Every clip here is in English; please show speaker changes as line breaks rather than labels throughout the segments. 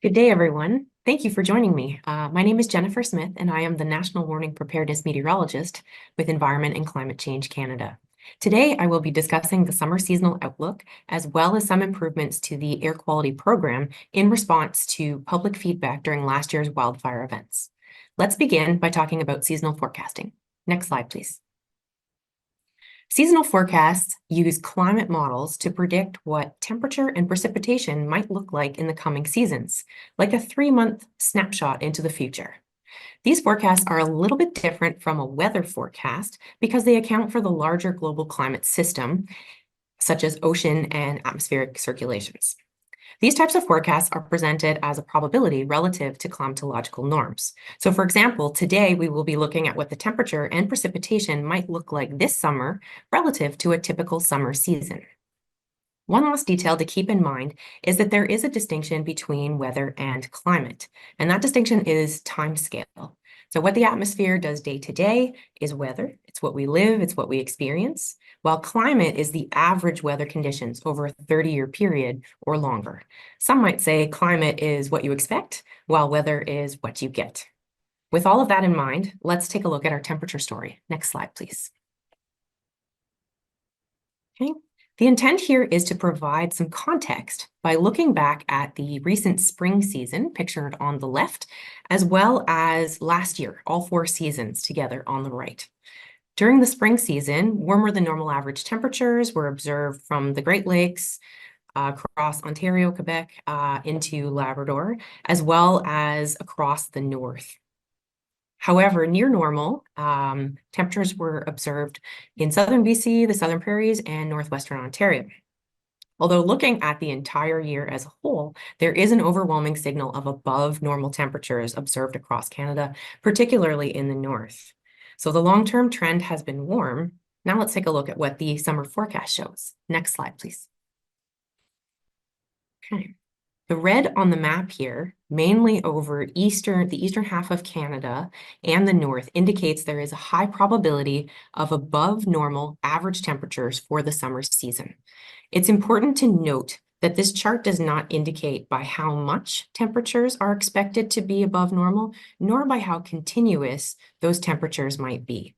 Good day, everyone. Thank you for joining me. My name is Jennifer Smith, and I am the National Warning Preparedness Meteorologist with Environment and Climate Change Canada. Today, I will be discussing the summer seasonal outlook, as well as some improvements to the air quality program in response to public feedback during last year's wildfire events. Let's begin by talking about seasonal forecasting. Next slide, please. Seasonal forecasts use climate models to predict what temperature and precipitation might look like in the coming seasons, like a 3-month snapshot into the future. These forecasts are a little bit different from a weather forecast because they account for the larger global climate system, such as ocean and atmospheric circulations. These types of forecasts are presented as a probability relative to climatological norms. So for example, today we will be looking at what the temperature and precipitation might look like this summer relative to a typical summer season. One last detail to keep in mind is that there is a distinction between weather and climate, and that distinction is time scale. So what the atmosphere does day to day is weather. It's what we live, it's what we experience, while climate is the average weather conditions over a 30-year period or longer. Some might say climate is what you expect, while weather is what you get. With all of that in mind, let's take a look at our temperature story. Next slide, please. Okay. The intent here is to provide some context by looking back at the recent spring season, pictured on the left, as well as last year, all 4 seasons together on the right. During the spring season, warmer than normal average temperatures were observed from the Great Lakes, across Ontario, Quebec, into Labrador, as well as across the north. However, near normal temperatures were observed in southern BC, the southern prairies, and northwestern Ontario. Although looking at the entire year as a whole, there is an overwhelming signal of above normal temperatures observed across Canada, particularly in the north. So the long-term trend has been warm. Now let's take a look at what the summer forecast shows. Next slide, please. Okay. The red on the map here, mainly over the eastern half of Canada and the north, indicates there is a high probability of above normal average temperatures for the summer season. It's important to note that this chart does not indicate by how much temperatures are expected to be above normal, nor by how continuous those temperatures might be.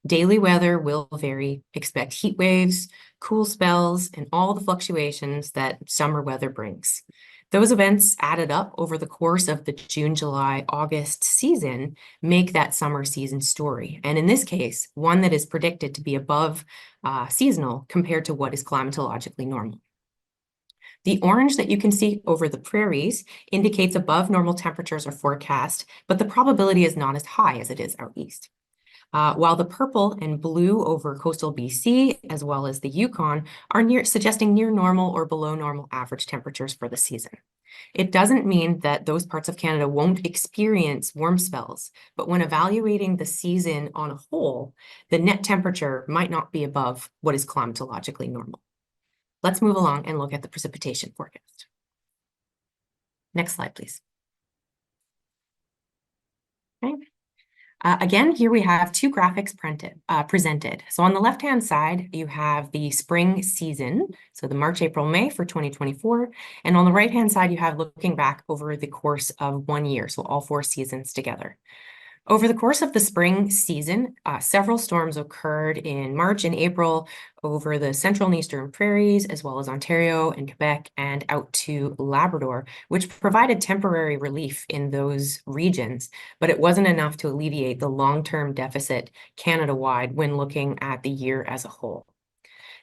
Daily weather will vary. Expect heat waves, cool spells, and all the fluctuations that summer weather brings. Those events added up over the course of the June, July, August season make that summer season story. And in this case, one that is predicted to be above seasonal compared to what is climatologically normal. The orange that you can see over the prairies indicates above normal temperatures are forecast, but the probability is not as high as it is out east. While the purple and blue over coastal BC, as well as the Yukon, are suggesting near normal or below normal average temperatures for the season. It doesn't mean that those parts of Canada won't experience warm spells, but when evaluating the season on a whole, the net temperature might not be above what is climatologically normal. Let's move along and look at the precipitation forecast. Next slide, please. Okay. Again, here we have 2 graphics presented. So on the left-hand side, you have the spring season, so the March, April, May for 2024. And on the right-hand side, you have looking back over the course of 1 year, so all 4 seasons together. Over the course of the spring season, several storms occurred in March and April over the central and eastern prairies, as well as Ontario and Quebec, and out to Labrador, which provided temporary relief in those regions, but it wasn't enough to alleviate the long-term deficit Canada-wide when looking at the year as a whole.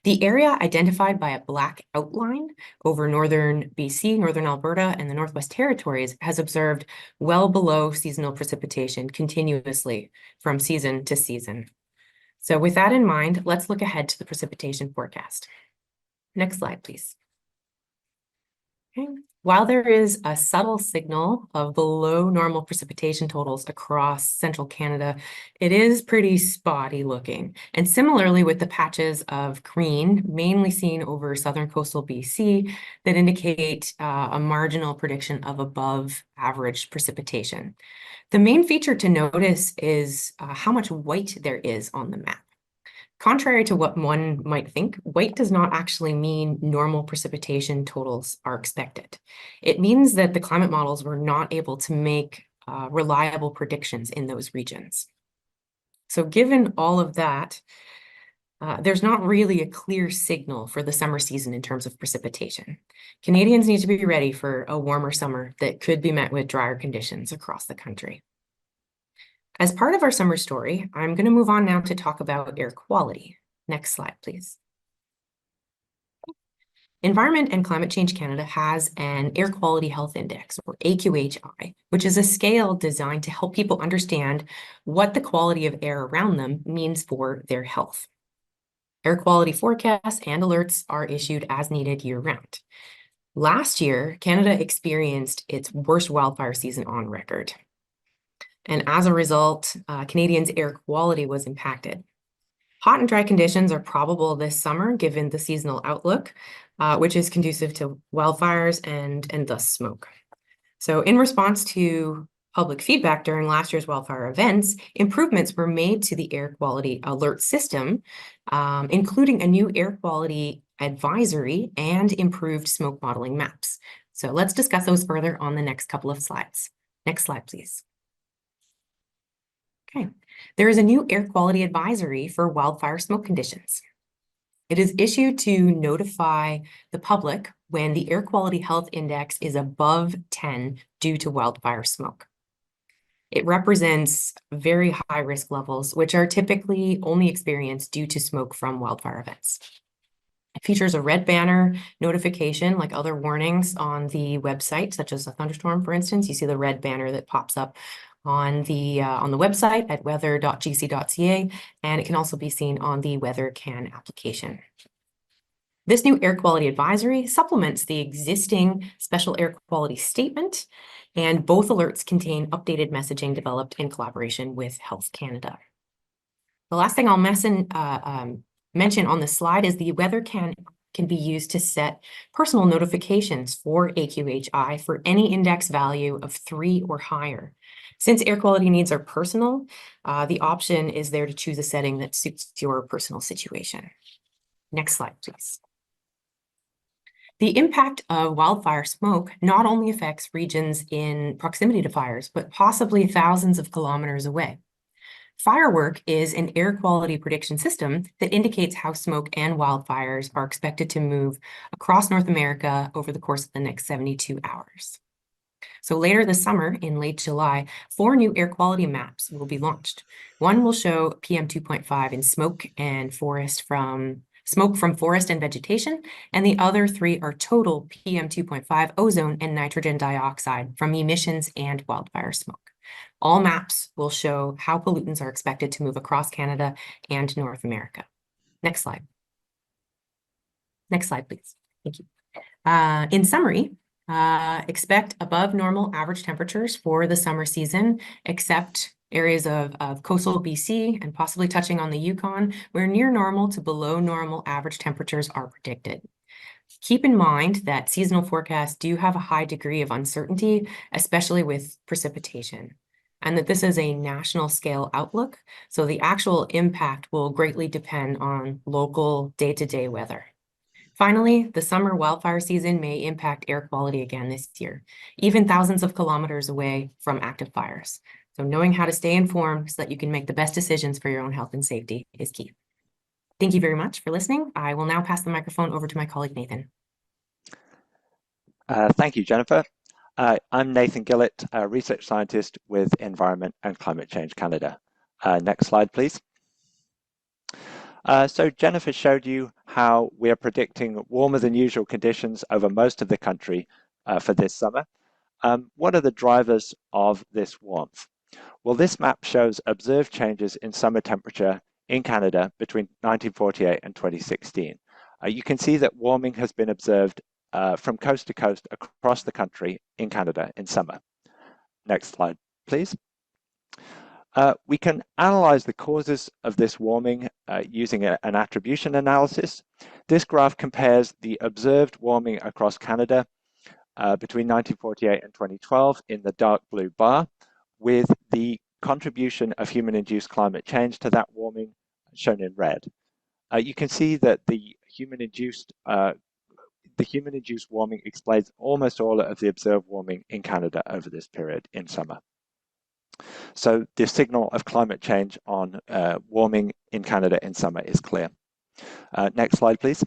The area identified by a black outline over northern BC, northern Alberta, and the Northwest Territories has observed well below seasonal precipitation continuously from season to season. So with that in mind, let's look ahead to the precipitation forecast. Next slide, please. Okay. While there is a subtle signal of below normal precipitation totals across central Canada, it is pretty spotty looking. And similarly with the patches of green, mainly seen over southern coastal BC, that indicate a marginal prediction of above average precipitation. The main feature to notice is how much white there is on the map. Contrary to what one might think, white does not actually mean normal precipitation totals are expected. It means that the climate models were not able to make reliable predictions in those regions. So given all of that, there's not really a clear signal for the summer season in terms of precipitation. Canadians need to be ready for a warmer summer that could be met with drier conditions across the country. As part of our summer story, I'm going to move on now to talk about air quality. Next slide, please. Environment and Climate Change Canada has an Air Quality Health Index, or AQHI, which is a scale designed to help people understand what the quality of air around them means for their health. Air quality forecasts and alerts are issued as needed year-round. Last year, Canada experienced its worst wildfire season on record. And as a result, Canadians' air quality was impacted. Hot and dry conditions are probable this summer, given the seasonal outlook, which is conducive to wildfires and thus smoke. So in response to public feedback during last year's wildfire events, improvements were made to the air quality alert system, including a new air quality advisory and improved smoke modeling maps. So let's discuss those further on the next couple of slides. Next slide, please. Okay, there is a new air quality advisory for wildfire smoke conditions. It is issued to notify the public when the Air Quality Health Index is above 10 due to wildfire smoke. It represents very high risk levels, which are typically only experienced due to smoke from wildfire events. It features a red banner notification, like other warnings on the website, such as a thunderstorm, for instance. You see the red banner that pops up on the website at weather.gc.ca, and it can also be seen on the WeatherCan application. This new air quality advisory supplements the existing special air quality statement, and both alerts contain updated messaging developed in collaboration with Health Canada. The last thing I'll mention on this slide is the WeatherCan can be used to set personal notifications for AQHI for any index value of 3 or higher. Since air quality needs are personal, the option is there to choose a setting that suits your personal situation. Next slide, please. The impact of wildfire smoke not only affects regions in proximity to fires, but possibly thousands of kilometers away. Firework is an air quality prediction system that indicates how smoke and wildfires are expected to move across North America over the course of the next 72 hours. So later this summer, in late July, 4 new air quality maps will be launched. One will show PM2.5 in smoke from forest and vegetation, and the other 3 are total PM2.5 ozone and nitrogen dioxide from emissions and wildfire smoke. All maps will show how pollutants are expected to move across Canada and North America. Next slide. Next slide, please. Thank you. In summary, expect above normal average temperatures for the summer season, except areas of coastal BC and possibly touching on the Yukon, where near normal to below normal average temperatures are predicted. Keep in mind that seasonal forecasts do have a high degree of uncertainty, especially with precipitation, and that this is a national scale outlook, so the actual impact will greatly depend on local day-to-day weather. Finally, the summer wildfire season may impact air quality again this year, even thousands of kilometers away from active fires. So knowing how to stay informed so that you can make the best decisions for your own health and safety is key. Thank you very much for listening. I will now pass the microphone over to my colleague, Nathan.
Thank you, Jennifer. I'm Nathan Gillett, a research scientist with Environment and Climate Change Canada. Next slide, please. So Jennifer showed you how we are predicting warmer than usual conditions over most of the country for this summer. What are the drivers of this warmth? Well, this map shows observed changes in summer temperature in Canada between 1948 and 2016. You can see that warming has been observed from coast to coast across the country in Canada in summer. Next slide, please. We can analyze the causes of this warming using an attribution analysis. This graph compares the observed warming across Canada between 1948 and 2012 in the dark blue bar with the contribution of human-induced climate change to that warming shown in red. you can see that the human-induced warming explains almost all of the observed warming in Canada over this period in summer. So the signal of climate change on warming in Canada in summer is clear. Next slide, please.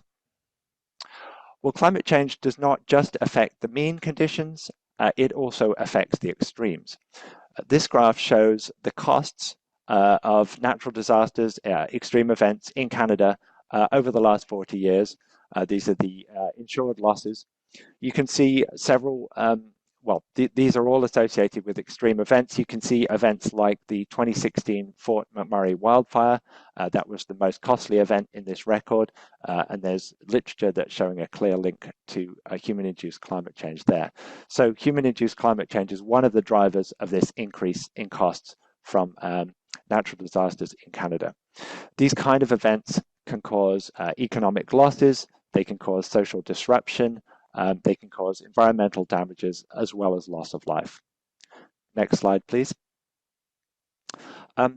Well, climate change does not just affect the mean conditions, it also affects the extremes. This graph shows the costs of natural disasters, extreme events in Canada over the last 40 years. These are the insured losses. You can see several, these are all associated with extreme events. You can see events like the 2016 Fort McMurray wildfire. That was the most costly event in this record. And there's literature that's showing a clear link to human-induced climate change there. So human-induced climate change is one of the drivers of this increase in costs from natural disasters in Canada. These kind of events can cause economic losses, they can cause social disruption, they can cause environmental damages as well as loss of life. Next slide, please.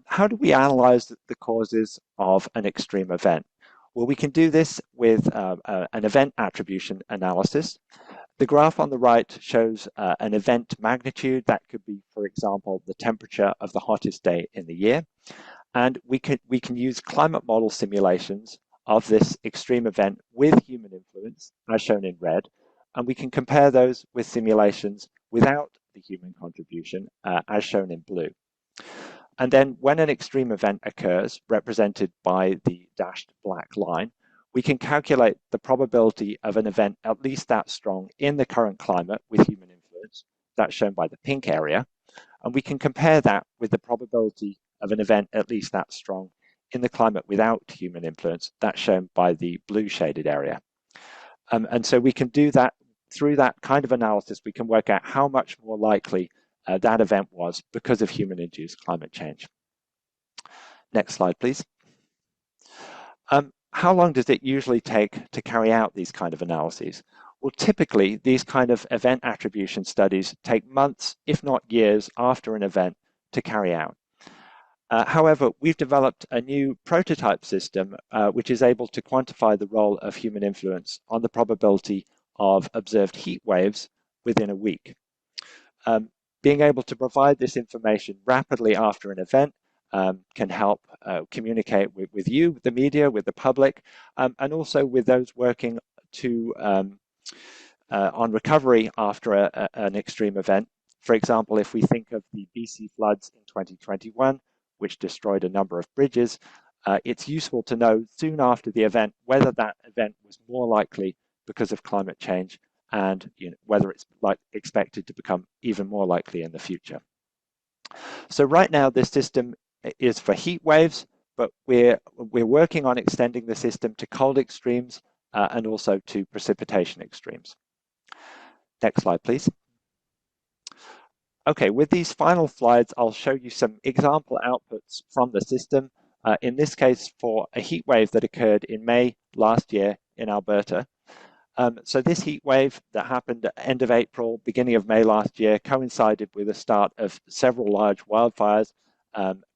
How do we analyze the causes of an extreme event? Well, we can do this with an event attribution analysis. The graph on the right shows an event magnitude. That could be, for example, the temperature of the hottest day in the year. And we can use climate model simulations of this extreme event with human influence, as shown in red, and we can compare those with simulations without the human contribution, as shown in blue. And then when an extreme event occurs, represented by the dashed black line, we can calculate the probability of an event at least that strong in the current climate with human influence, that's shown by the pink area, and we can compare that with the probability of an event at least that strong in the climate without human influence, that's shown by the blue shaded area. And so we can do that through that kind of analysis. We can work out how much more likely that event was because of human-induced climate change. Next slide, please. How long does it usually take to carry out these kind of analyses? Well, typically, these kind of event attribution studies take months, if not years, after an event to carry out. However, we've developed a new prototype system which is able to quantify the role of human influence on the probability of observed heat waves within a week. Being able to provide this information rapidly after an event can help communicate with you, the media, with the public, and also with those working to on recovery after an extreme event. For example, if we think of the BC floods in 2021, which destroyed a number of bridges, it's useful to know soon after the event whether that event was more likely because of climate change and whether it's expected to become even more likely in the future. So right now this system is for heat waves, but we're working on extending the system to cold extremes and also to precipitation extremes. Next slide, please. Okay, with these final slides, I'll show you some example outputs from the system, in this case for a heat wave that occurred in May last year in Alberta. So this heat wave that happened at the end of April, beginning of May last year, coincided with the start of several large wildfires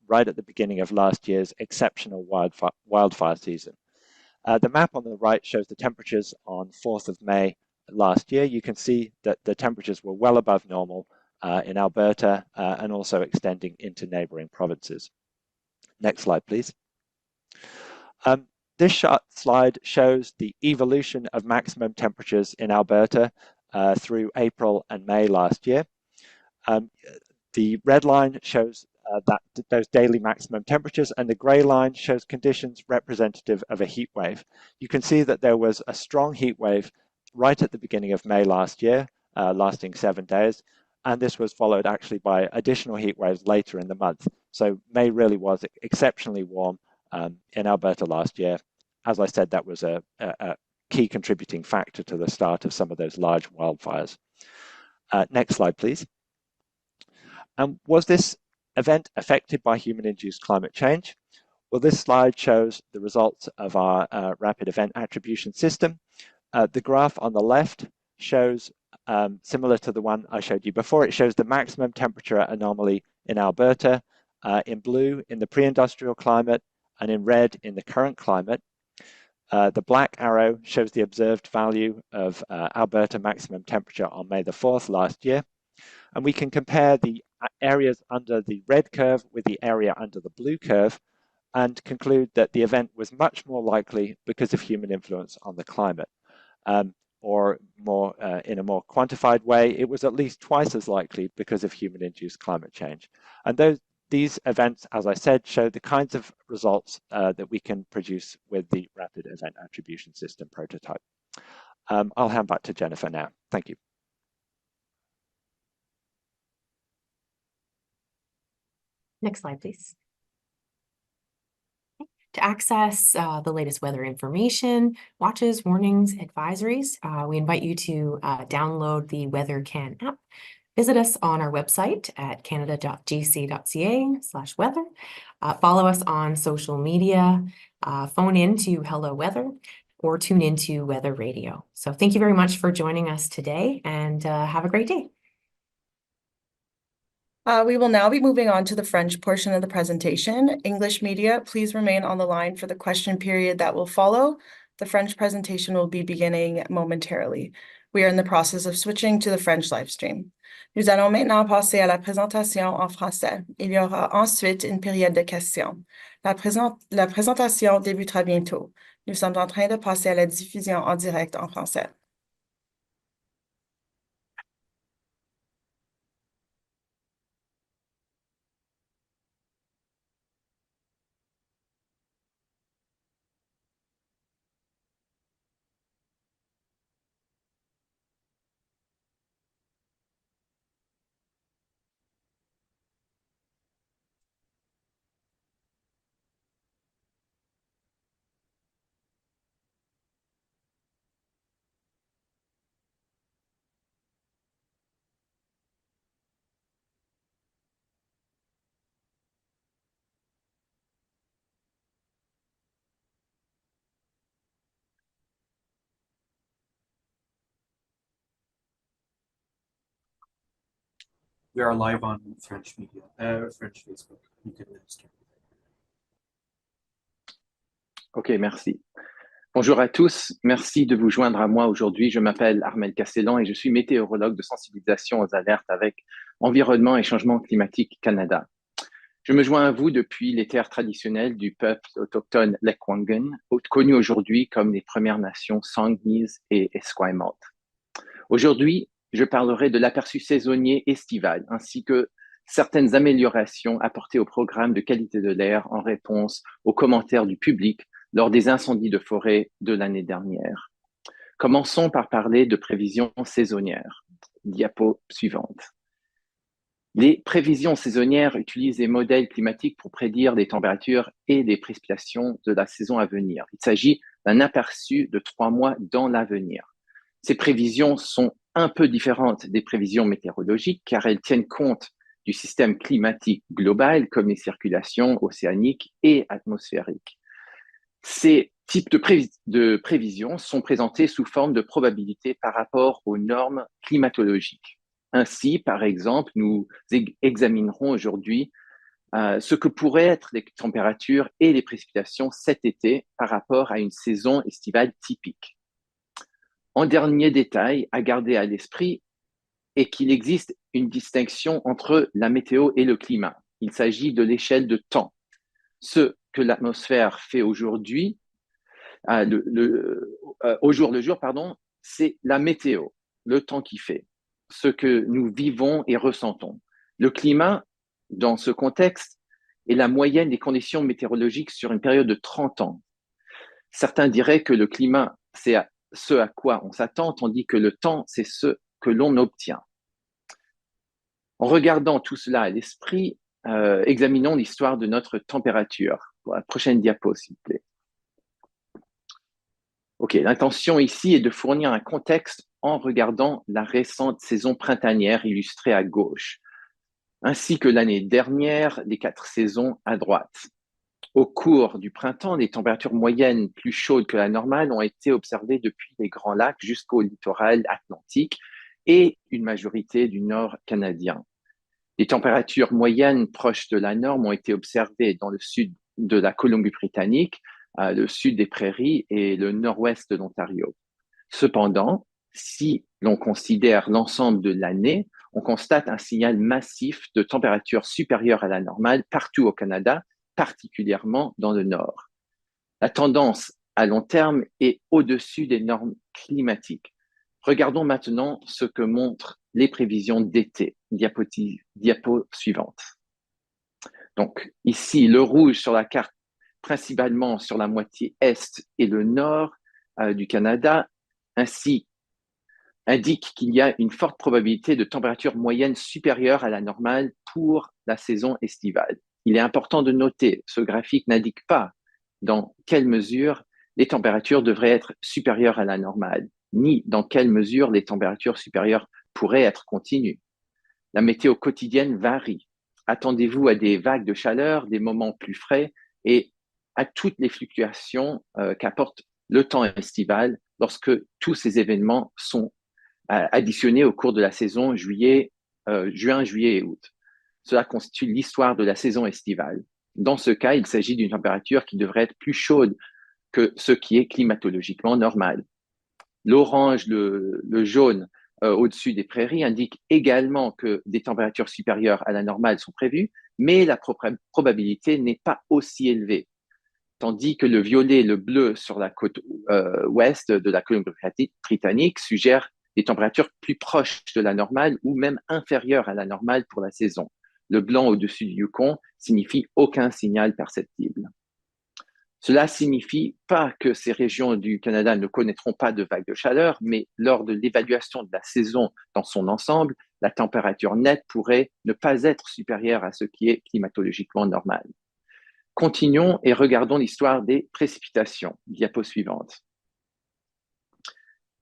right at the beginning of last year's exceptional wildfire season. The map on the right shows the temperatures on 4th of May last year. You can see that the temperatures were well above normal in Alberta and also extending into neighboring provinces. Next slide, please. This slide shows the evolution of maximum temperatures in Alberta through April and May last year. The red line shows those daily maximum temperatures, and the grey line shows conditions representative of a heat wave. You can see that there was a strong heat wave right at the beginning of May last year, lasting 7 days, and this was followed actually by additional heat waves later in the month. So May really was exceptionally warm in Alberta last year. As I said, that was a key contributing factor to the start of some of those large wildfires. Next slide, please. Was this event affected by human-induced climate change? Well, this slide shows the results of our rapid event attribution system. The graph on the left shows, similar to the one I showed you before, it shows the maximum temperature anomaly in Alberta, in blue in the pre-industrial climate, and in red in the current climate. The black arrow shows the observed value of Alberta maximum temperature on May the 4th last year. And we can compare the areas under the red curve with the area under the blue curve and conclude that the event was much more likely because of human influence on the climate. Or more in a more quantified way, it was at least twice as likely because of human-induced climate change. And these events, as I said, show the kinds of results that we can produce with the Rapid Event Attribution System prototype. I'll hand back to Jennifer now. Thank you.
Next slide, please. To access the latest weather information, watches, warnings, advisories, we invite you to download the WeatherCan app. Visit us on our website at canada.gc.ca/weather. Follow us on social media, phone in to Hello Weather, or tune into Weather Radio. So thank you very much for joining us today, and have a great day.
We will now be moving on to the French portion of the presentation. English media, please remain on the line for the question period that will follow. The French presentation will be beginning momentarily. We are in the process of switching to the French live stream. Nous allons maintenant passer à la présentation en français. Il y aura ensuite une période de questions. La présentation débutera bientôt. Nous sommes en train de passer à la diffusion en direct en français.
We are live on French media, French Facebook. You can start.
Ok, merci. Bonjour à tous, merci de vous joindre à moi aujourd'hui. Je m'appelle Armel Castellan et je suis météorologue de sensibilisation aux alertes avec Environnement et Changement Climatique Canada. Je me joins à vous depuis les terres traditionnelles du peuple autochtone Lekwungen, connu aujourd'hui comme les Premières Nations Songhees et Esquimalt. Aujourd'hui, je parlerai de l'aperçu saisonnier estival ainsi que certaines améliorations apportées au programme de qualité de l'air en réponse aux commentaires du public lors des incendies de forêt de l'année dernière. Commençons par parler de prévisions saisonnières. Diapo suivante. Les prévisions saisonnières utilisent des modèles climatiques pour prédire des températures et des précipitations de la saison à venir. Il s'agit d'un aperçu de 3 mois dans l'avenir. Ces prévisions sont un peu différentes des prévisions météorologiques car elles tiennent compte du système climatique global comme les circulations océaniques et atmosphériques. Ces types de prévisions sont présentés sous forme de probabilité par rapport aux normes climatologiques. Ainsi, par exemple, nous examinerons aujourd'hui ce que pourraient être les températures et les précipitations cet été par rapport à une saison estivale typique. En dernier détail à garder à l'esprit est qu'il existe une distinction entre la météo et le climat. Il s'agit de l'échelle de temps. Ce que l'atmosphère fait aujourd'hui, au jour le jour, c'est la météo, le temps qui fait, ce que nous vivons et ressentons. Le climat, dans ce contexte, est la moyenne des conditions météorologiques sur une période de 30 ans. Certains diraient que le climat, c'est ce à quoi on s'attend, tandis que le temps, c'est ce que l'on obtient. En regardant tout cela à l'esprit, examinons l'histoire de notre température. La prochaine diapo, s'il vous plaît. Ok, l'intention ici est de fournir un contexte en regardant la récente saison printanière illustrée à gauche, ainsi que l'année dernière, les 4 saisons à droite. Au cours du printemps, des températures moyennes plus chaudes que la normale ont été observées depuis les Grands Lacs jusqu'au littoral atlantique et une majorité du nord canadien. Les températures moyennes proches de la norme ont été observées dans le sud de la Colombie-Britannique, le sud des prairies et le nord-ouest de l'Ontario. Cependant, si l'on considère l'ensemble de l'année, on constate un signal massif de température supérieure à la normale partout au Canada, particulièrement dans le nord. La tendance à long terme est au-dessus des normes climatiques. Regardons maintenant ce que montrent les prévisions d'été. Diapo suivante. Donc ici, le rouge sur la carte, principalement sur la moitié est et le nord du Canada, ainsi indique qu'il y a une forte probabilité de température moyenne supérieure à la normale pour la saison estivale. Il est important de noter, ce graphique n'indique pas dans quelle mesure les températures devraient être supérieures à la normale, ni dans quelle mesure les températures supérieures pourraient être continues. La météo quotidienne varie. Attendez-vous à des vagues de chaleur, des moments plus frais et à toutes les fluctuations qu'apporte le temps estival lorsque tous ces événements sont additionnés au cours de la saison juin, juillet et août. Cela constitue l'histoire de la saison estivale. Dans ce cas, il s'agit d'une température qui devrait être plus chaude que ce qui est climatologiquement normal. L'orange, le jaune au-dessus des prairies indique également que des températures supérieures à la normale sont prévues, mais la probabilité n'est pas aussi élevée. Tandis que le violet et le bleu sur la côte ouest de la Colombie-Britannique suggèrent des températures plus proches de la normale ou même inférieures à la normale pour la saison. Le blanc au-dessus du Yukon signifie aucun signal perceptible. Cela signifie pas que ces régions du Canada ne connaîtront pas de vagues de chaleur, mais lors de l'évaluation de la saison dans son ensemble, la température nette pourrait ne pas être supérieure à ce qui est climatologiquement normal. Continuons et regardons l'histoire des précipitations. Diapo suivante.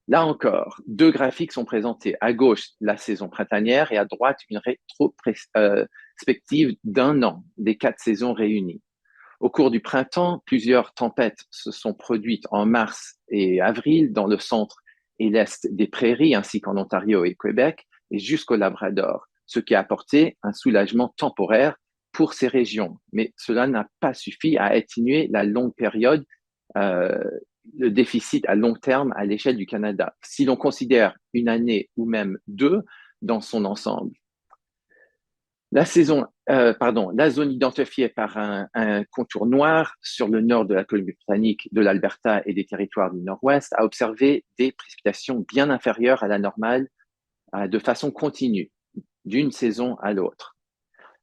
Là encore, deux graphiques sont présentés. À gauche, la saison printanière et à droite, une rétrospective d'un an des 4 saisons réunies. Au cours du printemps, plusieurs tempêtes se sont produites en mars et avril dans le centre et l'est des prairies, ainsi qu'en Ontario et Québec, et jusqu'au Labrador, ce qui a apporté un soulagement temporaire pour ces régions. Mais cela n'a pas suffi à atténuer la longue période, le déficit à long terme à l'échelle du Canada, si l'on considère une année ou même deux dans son ensemble. La zone identifiée par un contour noir sur le nord de la Colombie-Britannique, de l'Alberta et des territoires du Nord-Ouest a observé des précipitations bien inférieures à la normale de façon continue, d'une saison à l'autre.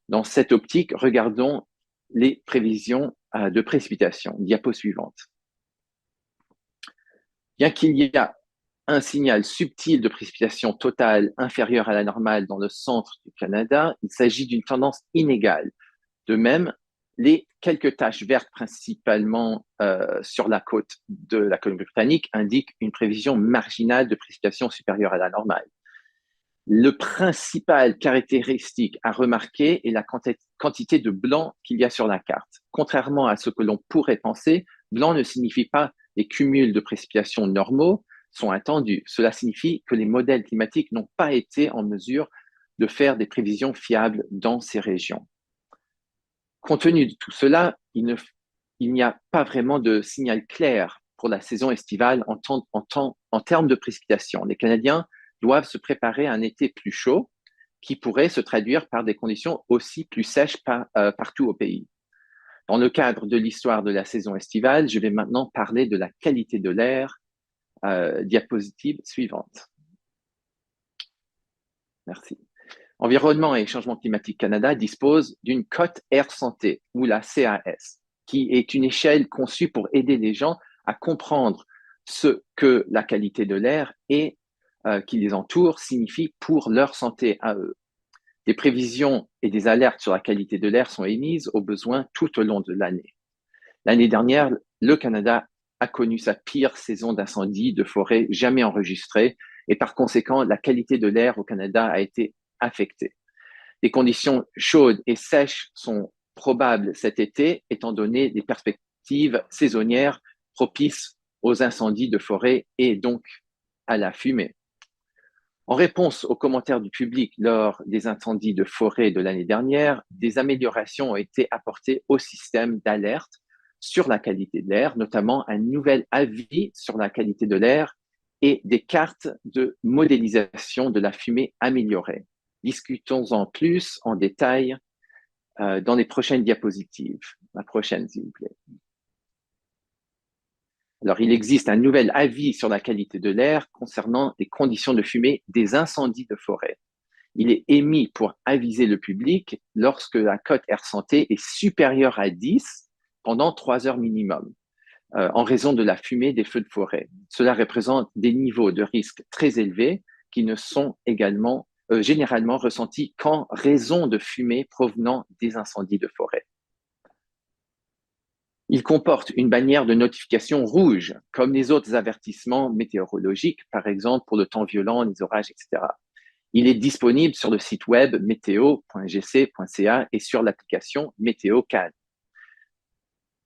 Dans cette optique, regardons les prévisions de précipitations. Diapo suivante. Bien qu'il y ait un signal subtil de précipitation totale inférieure à la normale dans le centre du Canada, il s'agit d'une tendance inégale. De même, les quelques taches vertes, principalement sur la côte de la Colombie-Britannique, indiquent une prévision marginale de précipitation supérieure à la normale. Le principal caractéristique à remarquer est la quantité de blanc qu'il y a sur la carte. Contrairement à ce que l'on pourrait penser, blanc ne signifie pas les cumuls de précipitations normaux sont attendus. Cela signifie que les modèles climatiques n'ont pas été en mesure de faire des prévisions fiables dans ces régions. Compte tenu de tout cela, il n'y a pas vraiment de signal clair pour la saison estivale en termes de précipitations. Les Canadiens doivent se préparer à un été plus chaud qui pourrait se traduire par des conditions aussi plus sèches partout au pays. Dans le cadre de l'histoire de la saison estivale, je vais maintenant parler de la qualité de l'air. Diapositive suivante. Merci. Environnement et Changement climatique Canada dispose d'une cote air santé, ou la CAS, qui est une échelle conçue pour aider les gens à comprendre ce que la qualité de l'air et qui les entoure signifie pour leur santé à eux. Des prévisions et des alertes sur la qualité de l'air sont émises au besoin tout au long de l'année. L'année dernière, le Canada a connu sa pire saison d'incendie de forêt jamais enregistrée et par conséquent, la qualité de l'air au Canada a été affectée. Les conditions chaudes et sèches sont probables cet été, étant donné les perspectives saisonnières propices aux incendies de forêt et donc à la fumée. En réponse aux commentaires du public lors des incendies de forêt de l'année dernière, des améliorations ont été apportées au système d'alerte sur la qualité de l'air, notamment un nouvel avis sur la qualité de l'air et des cartes de modélisation de la fumée améliorée. Discutons-en plus en détail dans les prochaines diapositives. La prochaine, s'il vous plaît. Alors, il existe un nouvel avis sur la qualité de l'air concernant les conditions de fumée des incendies de forêt. Il est émis pour aviser le public lorsque la cote air santé est supérieure à 10 pendant 3 heures minimum, en raison de la fumée des feux de forêt. Cela représente des niveaux de risque très élevés qui ne sont également généralement ressentis qu'en raison de fumée provenant des incendies de forêt. Il comporte une bannière de notification rouge, comme les autres avertissements météorologiques, par exemple pour le temps violent, les orages, etc. Il est disponible sur le site web météo.gc.ca et sur l'application MétéoCan.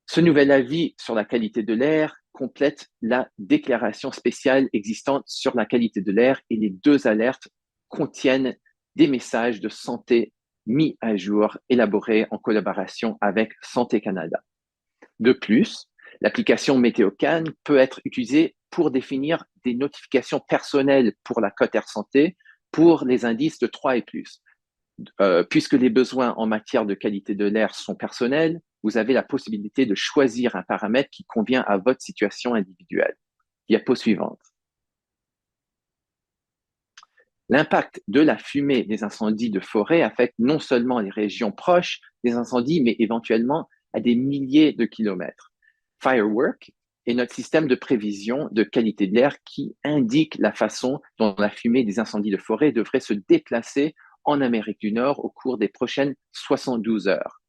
Ce nouvel avis sur la qualité de l'air complète la déclaration spéciale existante sur la qualité de l'air et les deux alertes contiennent des messages de santé mis à jour, élaborés en collaboration avec Santé Canada. De plus, l'application MétéoCan peut être utilisée pour définir des notifications personnelles pour la cote Air Santé pour les indices de 3 et plus. Puisque les besoins en matière de qualité de l'air sont personnels, vous avez la possibilité de choisir un paramètre qui convient à votre situation individuelle. Diapo suivante. L'impact de la fumée des incendies de forêt affecte non seulement les régions proches des incendies, mais éventuellement à des milliers de kilomètres. Firework est notre système de prévision de qualité de l'air qui indique la façon dont la fumée des incendies de forêt devrait se déplacer en Amérique du Nord au cours des prochaines 72 heures.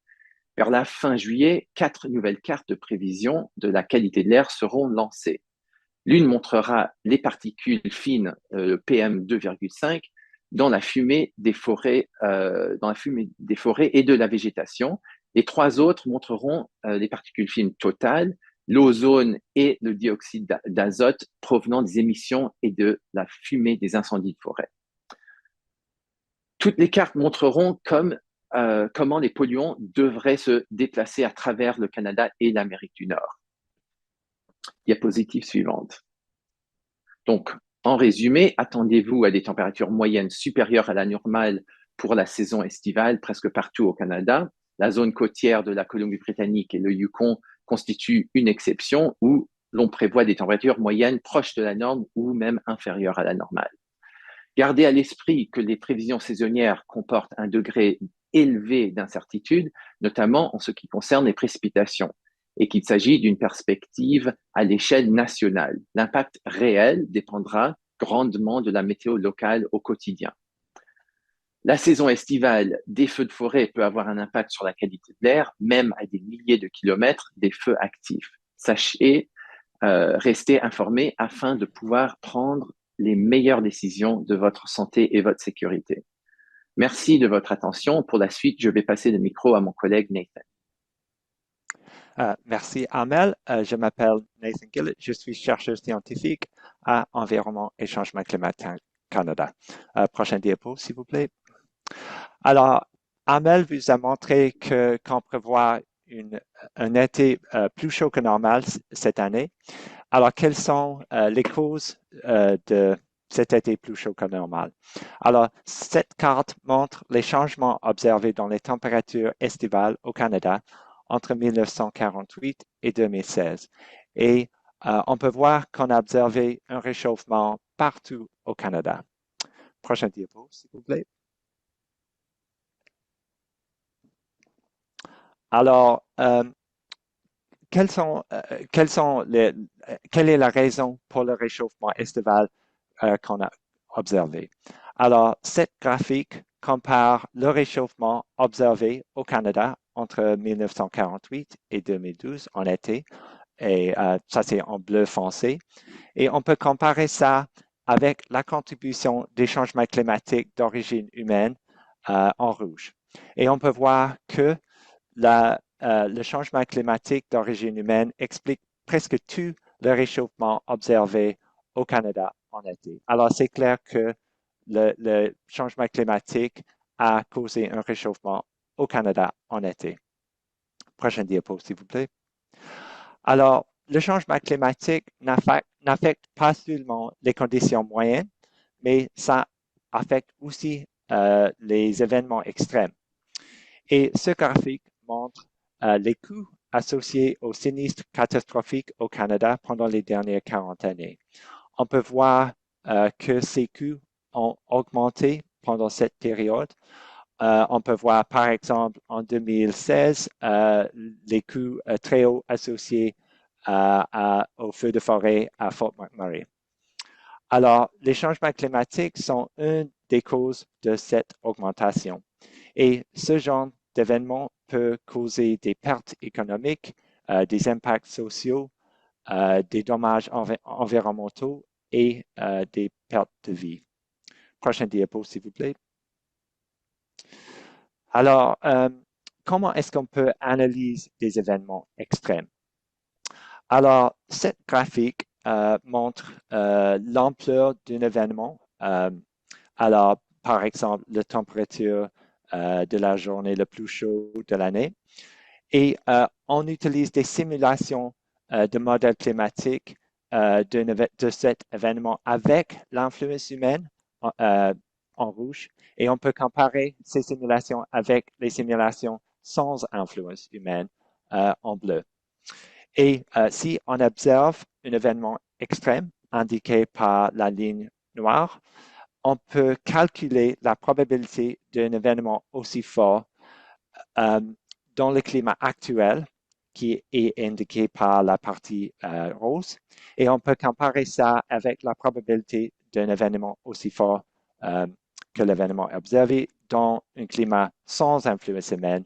Vers la fin juillet, 4 nouvelles cartes de prévision de la qualité de l'air seront lancées. L'une montrera les particules fines, le PM2,5, dans la fumée des forêts, et de la végétation. Les 3 autres montreront les particules fines totales, l'ozone et le dioxyde d'azote provenant des émissions et de la fumée des incendies de forêt. Toutes les cartes montreront comment les polluants devraient se déplacer à travers le Canada et l'Amérique du Nord. Diapositive suivante. Donc, en résumé, attendez-vous à des températures moyennes supérieures à la normale pour la saison estivale presque partout au Canada. La zone côtière de la Colombie-Britannique et le Yukon constituent une exception où l'on prévoit des températures moyennes proches de la norme ou même inférieures à la normale. Gardez à l'esprit que les prévisions saisonnières comportent un degré élevé d'incertitude, notamment en ce qui concerne les précipitations, et qu'il s'agit d'une perspective à l'échelle nationale. L'impact réel dépendra grandement de la météo locale au quotidien. La saison estivale des feux de forêt peut avoir un impact sur la qualité de l'air, même à des milliers de kilomètres des feux actifs. Sachez, restez informés afin de pouvoir prendre les meilleures décisions de votre santé et votre sécurité. Merci de votre attention. Pour la suite, je vais passer le micro à mon collègue Nathan.
Merci Amel. Je m'appelle Nathan Gillett. Je suis chercheur scientifique à Environnement et Changement climatique Canada. Prochain diapo, s'il vous plaît. Alors, Amel vous a montré qu'on prévoit un été plus chaud que normal cette année. Alors, quelles sont les causes de cet été plus chaud que normal? Alors, cette carte montre les changements observés dans les températures estivales au Canada entre 1948 et 2016. Et on peut voir qu'on a observé un réchauffement partout au Canada. Prochain diapo, s'il vous plaît. Alors, quelle est la raison pour le réchauffement estival qu'on a observé? Alors, cette graphique compare le réchauffement observé au Canada entre 1948 et 2012 en été, et ça c'est en bleu foncé, et on peut comparer ça avec la contribution des changements climatiques d'origine humaine en rouge. Et on peut voir que le changement climatique d'origine humaine explique presque tout le réchauffement observé au Canada en été. Alors, c'est clair que le changement climatique a causé un réchauffement au Canada en été. Prochaine diapo, s'il vous plaît. Alors, le changement climatique n'affecte pas seulement les conditions moyennes, mais ça affecte aussi les événements extrêmes. Et ce graphique montre les coûts associés aux sinistres catastrophiques au Canada pendant les dernières 40 années. On peut voir que ces coûts ont augmenté pendant cette période. On peut voir par exemple en 2016 les coûts très hauts associés aux feux de forêt à Fort McMurray. Alors, les changements climatiques sont une des causes de cette augmentation. Et ce genre d'événement peut causer des pertes économiques, des impacts sociaux, des dommages environnementaux et des pertes de vie. Prochaine diapo, s'il vous plaît. Alors, comment est-ce qu'on peut analyser des événements extrêmes? Alors, cette graphique montre l'ampleur d'un événement. Alors, par exemple, la température de la journée la plus chaude de l'année. Et on utilise des simulations de modèles climatiques de cet événement avec l'influence humaine en rouge. Et on peut comparer ces simulations avec les simulations sans influence humaine en bleu. Et si on observe un événement extrême indiqué par la ligne noire, on peut calculer la probabilité d'un événement aussi fort dans le climat actuel, qui est indiqué par la partie rose, et on peut comparer ça avec la probabilité d'un événement aussi fort que l'événement observé dans un climat sans influence humaine,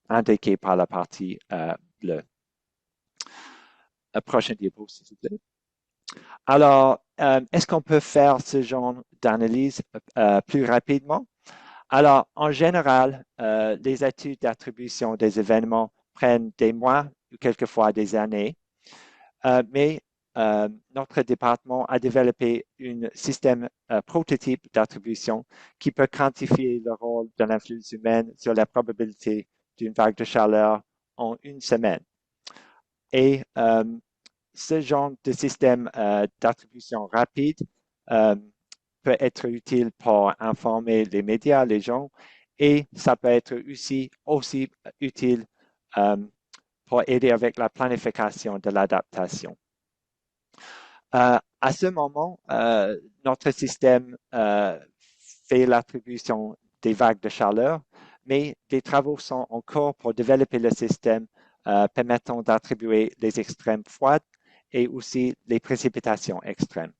indiqué par la partie bleue. Prochaine diapo, s'il vous plaît. Alors, est-ce qu'on peut faire ce genre d'analyse plus rapidement? Alors, en général, les études d'attribution des événements prennent des mois ou quelquefois des années, mais notre département a développé un système prototype d'attribution qui peut quantifier le rôle de l'influence humaine sur la probabilité d'une vague de chaleur en une semaine. Et ce genre de système d'attribution rapide peut être utile pour informer les médias, les gens, et ça peut être aussi utile pour aider avec la planification de l'adaptation. À ce moment, notre système fait l'attribution des vagues de chaleur, mais des travaux sont en cours pour développer le système permettant d'attribuer les extrêmes froides et aussi les précipitations extrêmes.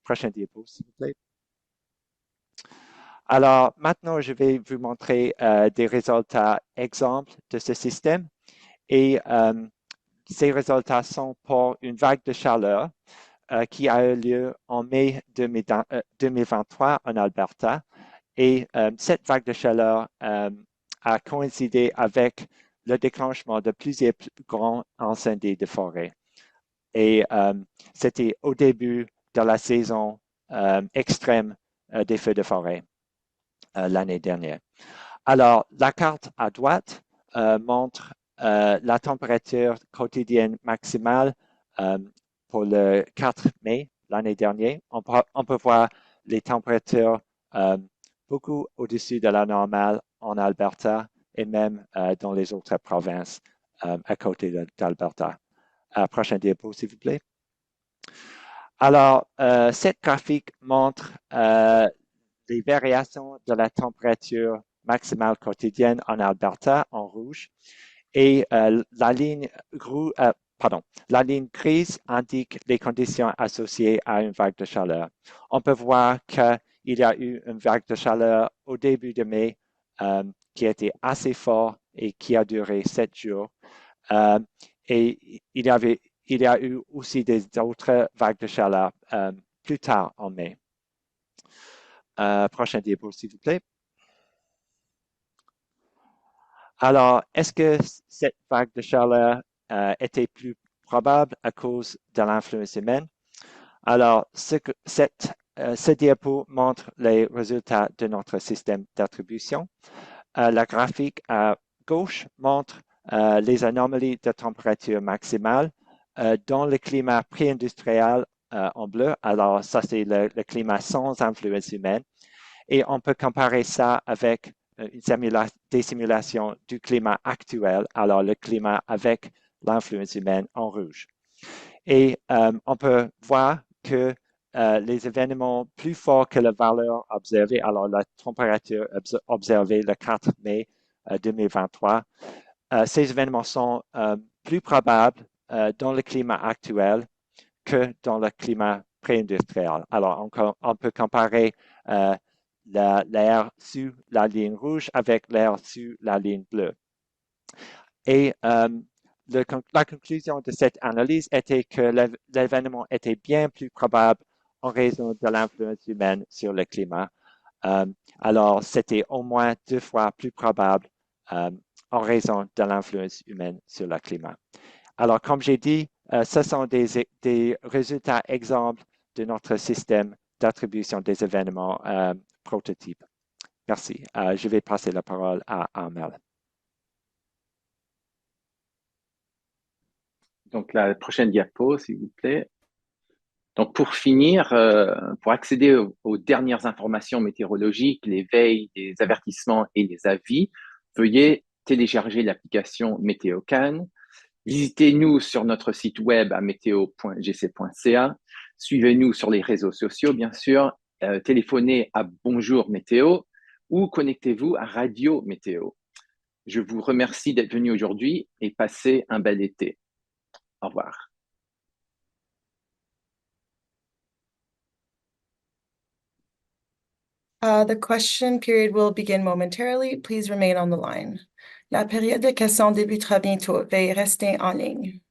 Prochaine diapo, s'il vous plaît. Alors, maintenant, je vais vous montrer des résultats exemples de ce système. Et ces résultats sont pour une vague de chaleur qui a eu lieu en mai 2023 en Alberta. Et cette vague de chaleur a coïncidé avec le déclenchement de plusieurs grands incendies de forêt. Et c'était au début de la saison extrême des feux de forêt l'année dernière. Alors, la carte à droite montre la température quotidienne maximale pour le 4 mai l'année dernière. On peut voir les températures beaucoup au-dessus de la normale en Alberta et même dans les autres provinces à côté d'Alberta. Prochaine diapo, s'il vous plaît. Alors, cette graphique montre les variations de la température maximale quotidienne en Alberta en rouge et la ligne grise indique les conditions associées à une vague de chaleur. On peut voir qu'il y a eu une vague de chaleur au début de mai qui était assez fort et qui a duré 7 jours. Et il y a eu aussi des autres vagues de chaleur plus tard en mai. Prochaine diapo, s'il vous plaît. Alors, est-ce que cette vague de chaleur était plus probable à cause de l'influence humaine? Alors, ce diapo montre les résultats de notre système d'attribution. La graphique à gauche montre les anomalies de température maximale dans le climat pré-industriel en bleu. Alors, ça, c'est le climat sans influence humaine. Et on peut comparer ça avec des simulations du climat actuel, alors le climat avec l'influence humaine en rouge. Et on peut voir que les événements plus forts que la valeur observée, alors la température observée le 4 mai 2023, ces événements sont plus probables dans le climat actuel que dans le climat pré-industriel. Alors, on peut comparer l'air sous la ligne rouge avec l'air sous la ligne bleue. Et la conclusion de cette analyse était que l'événement était bien plus probable en raison de l'influence humaine sur le climat. Alors, c'était au moins 2 fois plus probable en raison de l'influence humaine sur le climat. Alors, comme j'ai dit, ce sont des résultats exemples de notre système d'attribution des événements prototypes. Merci. Je vais passer la parole à Armel.
Donc, la prochaine diapo, s'il vous plaît. Donc, pour finir, pour accéder aux dernières informations météorologiques, les veilles, les avertissements et les avis, veuillez télécharger l'application MétéoCan. Visitez-nous sur notre site web à météo.gc.ca. Suivez-nous sur les réseaux sociaux, bien sûr. Téléphonez à Bonjour Météo ou connectez-vous à Radio Météo. Je vous remercie d'être venu aujourd'hui et passez un bel été. Au revoir.
The question period will begin momentarily. Please remain on the line. La période de questions débutera bientôt. Veuillez rester en ligne.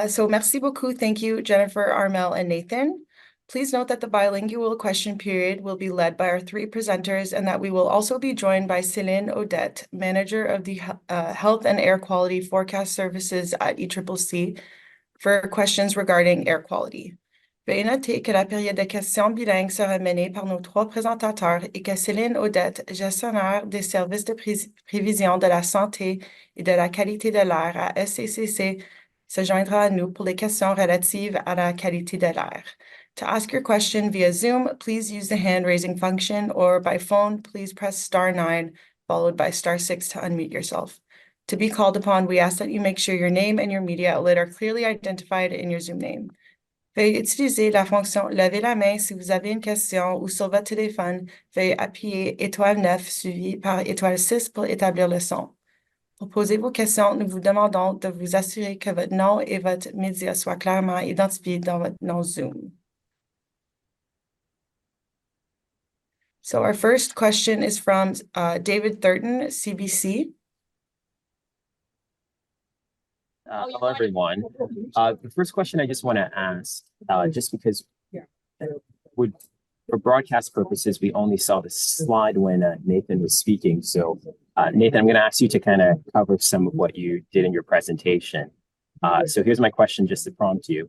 So merci beaucoup. Thank you, Jennifer, Armel, and Nathan. Please note that the bilingual question period will be led by our 3 presenters and that we will also be joined by Céline Odette, Manager of the Health and Air Quality Forecast Services at ECCC, for questions regarding air quality. Veuillez noter que la période de questions bilingues sera menée par nos 3 présentateurs et que Céline Odette, gestionnaire des services de prévision de la santé et de la qualité de l'air à ECCC, se joindra à nous pour les questions relatives à la qualité de l'air. To ask your question via Zoom, please use the hand-raising function, or by phone, please press *9 followed by *6 to unmute yourself. To be called upon, we ask that you make sure your name and your media outlet are clearly identified in your Zoom name. Veuillez utiliser la fonction « Levez la main » si vous avez une question ou sur votre téléphone, veuillez appuyer étoile 9 suivi par étoile 6 pour établir le son. Pour poser vos questions, nous vous demandons de vous assurer que votre nom et votre média soient clairement identifiés dans votre nom Zoom. So our first question is from David Thurton, CBC.
Hello, everyone. The first question I just want to ask, just because for broadcast purposes, we only saw the slide when Nathan was speaking. So Nathan, I'm going to ask you to kind of cover some of what you did in your presentation. So here's my question just to prompt you.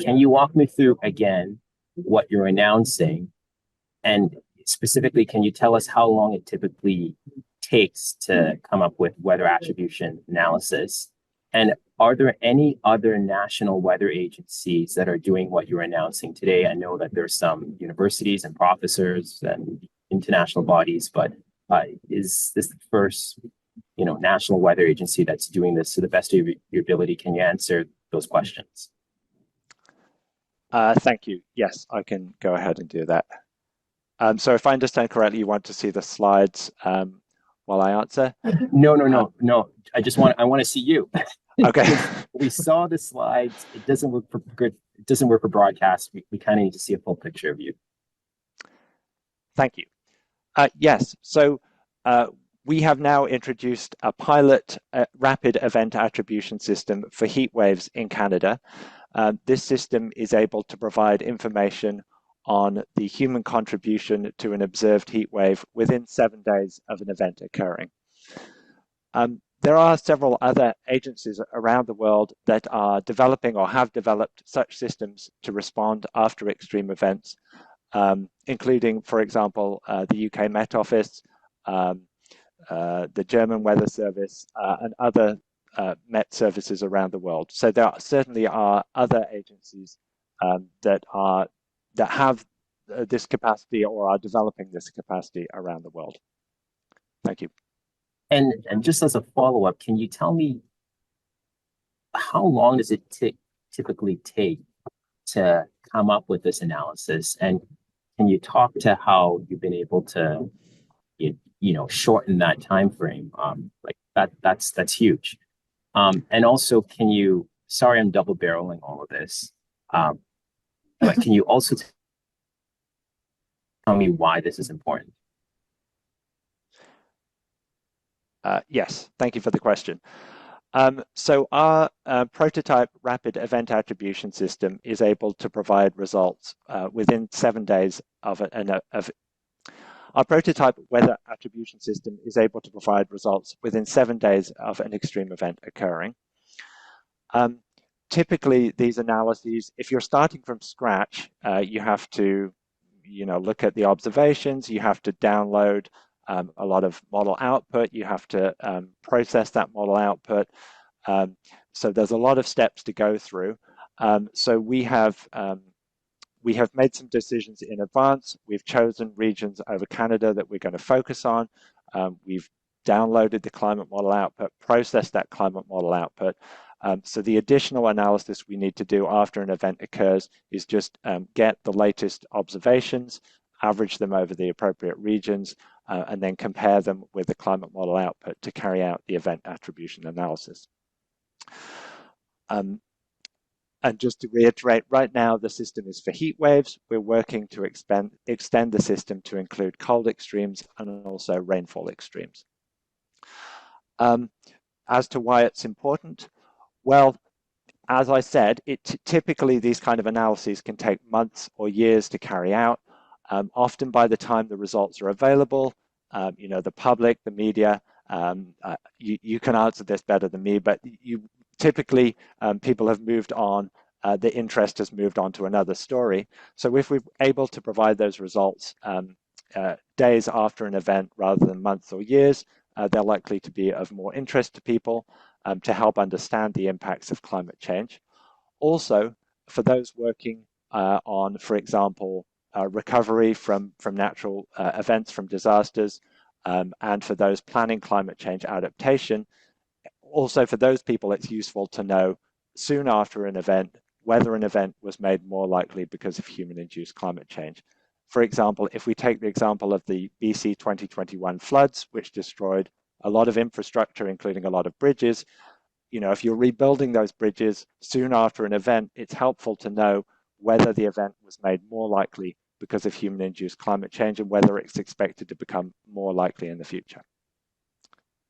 Can you walk me through again what you're announcing? And specifically, can you tell us how long it typically takes to come up with weather attribution analysis? And are there any other national weather agencies that are doing what you're announcing today? I know that there's some universities and professors and international bodies, but is this the first, national weather agency that's doing this to the best of your ability? Can you answer those questions?
Thank you. Yes, I can go ahead and do that. So if I understand correctly, you want to see the slides while I answer?
No. I want to see you.
Okay.
We saw the slides. It doesn't work for good. It doesn't work for broadcast. We kind of need to see a full picture of you.
Thank you. Yes. So we have now introduced a pilot rapid event attribution system for heat waves in Canada. This system is able to provide information on the human contribution to an observed heat wave within 7 days of an event occurring. There are several other agencies around the world that are developing or have developed such systems to respond after extreme events, including, for example, the UK Met Office, the German Weather Service, and other Met services around the world. So there certainly are other agencies that have this capacity or are developing this capacity around the world. Thank you.
And just as a follow-up, can you tell me how long does it typically take to come up with this analysis? And can you talk to how you've been able to, shorten that time frame? That's huge. And also, sorry, I'm double barreling all of this. But can you also tell me why this is important?
Yes, thank you for the question. So our prototype rapid event attribution system is able to provide results within 7 days our prototype weather attribution system is able to provide results within 7 days of an extreme event occurring. Typically, these analyses, if you're starting from scratch, you have to, look at the observations, you have to download a lot of model output, you have to process that model output. So there's a lot of steps to go through. So we have made some decisions in advance. We've chosen regions over Canada that we're going to focus on. We've downloaded the climate model output, processed that climate model output. So the additional analysis we need to do after an event occurs is just get the latest observations, average them over the appropriate regions, and then compare them with the climate model output to carry out the event attribution analysis. And just to reiterate, right now the system is for heat waves. We're working to extend the system to include cold extremes and also rainfall extremes. As to why it's important, well, as I said, typically these kind of analyses can take months or years to carry out. Often by the time the results are available, the public, the media, you can answer this better than me, but typically people have moved on, the interest has moved on to another story. So if we're able to provide those results days after an event rather than months or years, they're likely to be of more interest to people to help understand the impacts of climate change. Also, for those working on, for example, recovery from natural events, from disasters, and for those planning climate change adaptation, also for those people, it's useful to know soon after an event whether an event was made more likely because of human-induced climate change. For example, if we take the example of the BC 2021 floods, which destroyed a lot of infrastructure, including a lot of bridges, if you're rebuilding those bridges soon after an event, it's helpful to know whether the event was made more likely because of human-induced climate change and whether it's expected to become more likely in the future.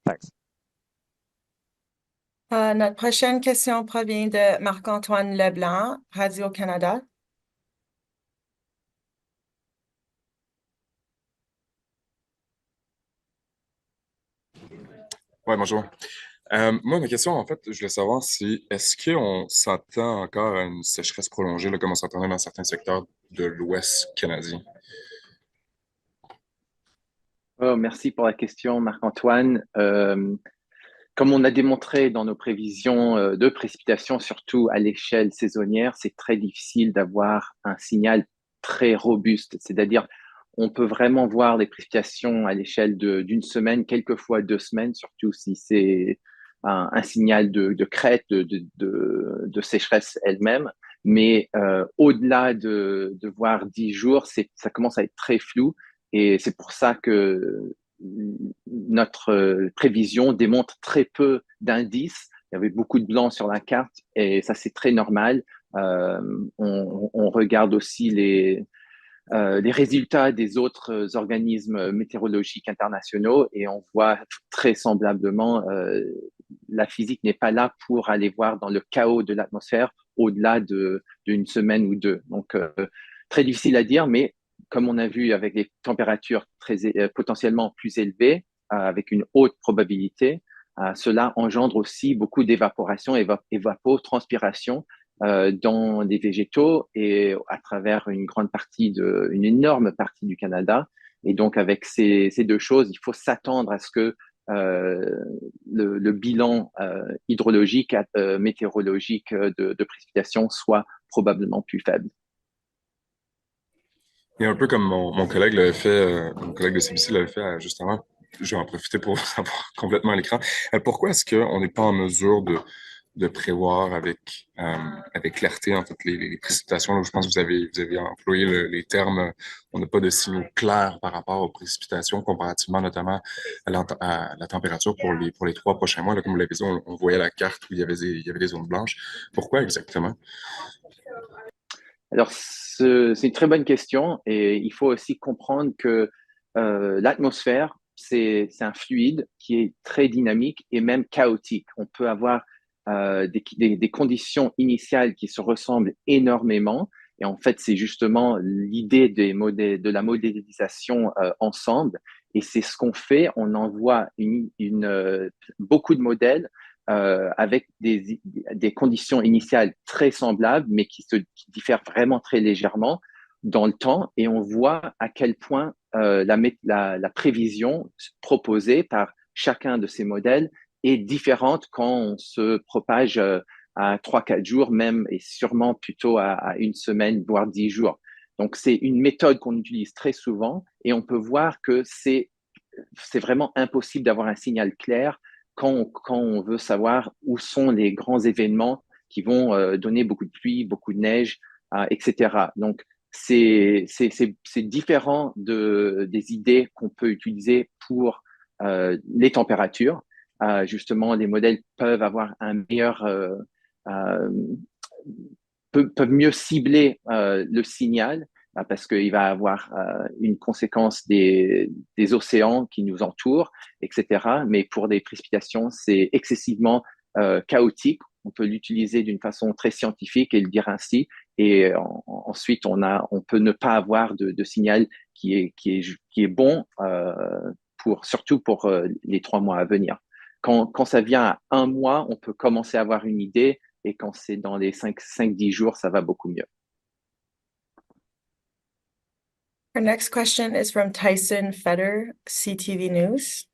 Thanks.
Notre prochaine question provient de Marc-Antoine Leblanc, Radio-Canada.
Oui, bonjour. Moi, ma question, en fait, je voulais savoir si est-ce qu'on s'attend encore à une sécheresse prolongée, là, comme on s'attendait dans certains secteurs de l'Ouest canadien?
Oh, merci pour la question, Marc-Antoine. Comme on a démontré dans nos prévisions de précipitations, surtout à l'échelle saisonnière, c'est très difficile d'avoir un signal très robuste. C'est-à-dire, on peut vraiment voir les précipitations à l'échelle d'une semaine, quelquefois 2 semaines, surtout si c'est un signal de crête, de sécheresse elle-même. Mais au-delà de voir 10 jours, ça commence à être très flou. Et c'est pour ça que notre prévision démontre très peu d'indices. Il y avait beaucoup de blanc sur la carte et ça, c'est très normal. On regarde aussi les résultats des autres organismes météorologiques internationaux et on voit très semblablement la physique n'est pas là pour aller voir dans le chaos de l'atmosphère au-delà d'une semaine ou deux. Donc, très difficile à dire, mais comme on a vu avec les températures potentiellement plus élevées, avec une haute probabilité, cela engendre aussi beaucoup d'évaporation, évapotranspiration dans des végétaux et à travers une énorme partie du Canada. Et donc, avec ces deux choses, il faut s'attendre à ce que le bilan hydrologique, météorologique de précipitations soit probablement plus faible.
Et un peu comme mon collègue l'avait fait, mon collègue de CBC l'avait fait justement, je vais en profiter pour savoir complètement à l'écran. Pourquoi est-ce qu'on n'est pas en mesure de prévoir avec clarté en fait les précipitations? Là, je pense que vous avez employé les termes, on n'a pas de signaux clairs par rapport aux précipitations comparativement notamment à la température pour les 3 prochains mois. Là, comme vous l'avez dit, on voyait la carte où il y avait des zones blanches. Pourquoi exactement?
Alors, c'est une très bonne question et il faut aussi comprendre que l'atmosphère, c'est un fluide qui est très dynamique et même chaotique. On peut avoir des conditions initiales qui se ressemblent énormément et en fait, c'est justement l'idée de la modélisation ensemble et c'est ce qu'on fait. On envoie beaucoup de modèles avec des conditions initiales très semblables, mais qui diffèrent vraiment très légèrement dans le temps. Et on voit à quel point la prévision proposée par chacun de ces modèles est différente quand on se propage à 3-4 jours même, et sûrement plutôt à 1 semaine, voire 10 jours. Donc, c'est une méthode qu'on utilise très souvent et on peut voir que c'est vraiment impossible d'avoir un signal clair quand on veut savoir où sont les grands événements qui vont donner beaucoup de pluie, beaucoup de neige, etc. Donc, c'est différent des idées qu'on peut utiliser pour les températures. Justement, les modèles peuvent avoir peuvent mieux cibler le signal parce qu'il va avoir une conséquence des océans qui nous entourent, etc. Mais pour des précipitations, c'est excessivement chaotique. On peut l'utiliser d'une façon très scientifique et le dire ainsi. Et ensuite, on peut ne pas avoir de signal qui est bon, surtout pour les 3 mois à venir. Quand ça vient à 1 mois, on peut commencer à avoir une idée. Et quand c'est dans les 5-10 jours, ça va beaucoup mieux.
Our next question is from Tyson Feder, CTV News.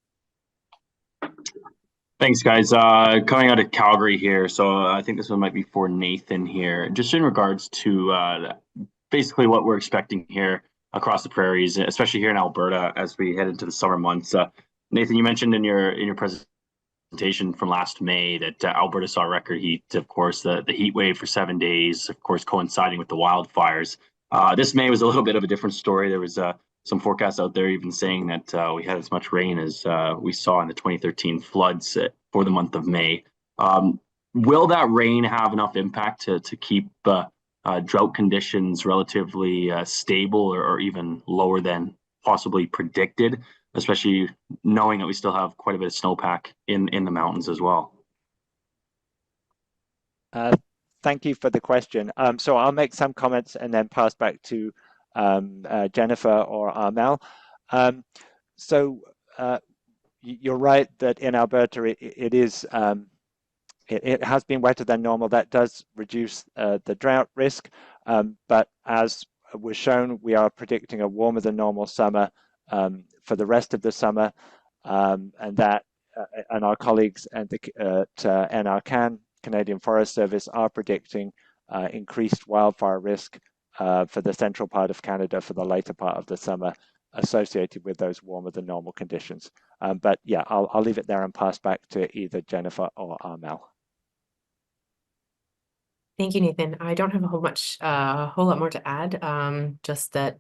Thanks, guys. Coming out of Calgary here, so I think this one might be for Nathan here. Just in regards to basically what we're expecting here across the prairies, especially here in Alberta as we head into the summer months. Nathan, you mentioned in your presentation from last May that Alberta saw record heat. Of course, the heat wave for 7 days, of course, coinciding with the wildfires. This May was a little bit of a different story. There was some forecasts out there even saying that we had as much rain as we saw in the 2013 floods for the month of May. Will that rain have enough impact to keep drought conditions relatively stable or even lower than possibly predicted, especially knowing that we still have quite a bit of snowpack in the mountains as well?
Thank you for the question. So I'll make some comments and then pass back to Jennifer or Armel. You're right that in Alberta it has been wetter than normal. That does reduce the drought risk, but as was shown, we are predicting a warmer than normal summer for the rest of the summer, and our colleagues at NRCan, Canadian Forest Service, are predicting increased wildfire risk for the central part of Canada for the later part of the summer associated with those warmer than normal conditions. But yeah, I'll leave it there and pass back to either Jennifer or Armel.
Thank you, Nathan. I don't have a whole lot more to add. Just that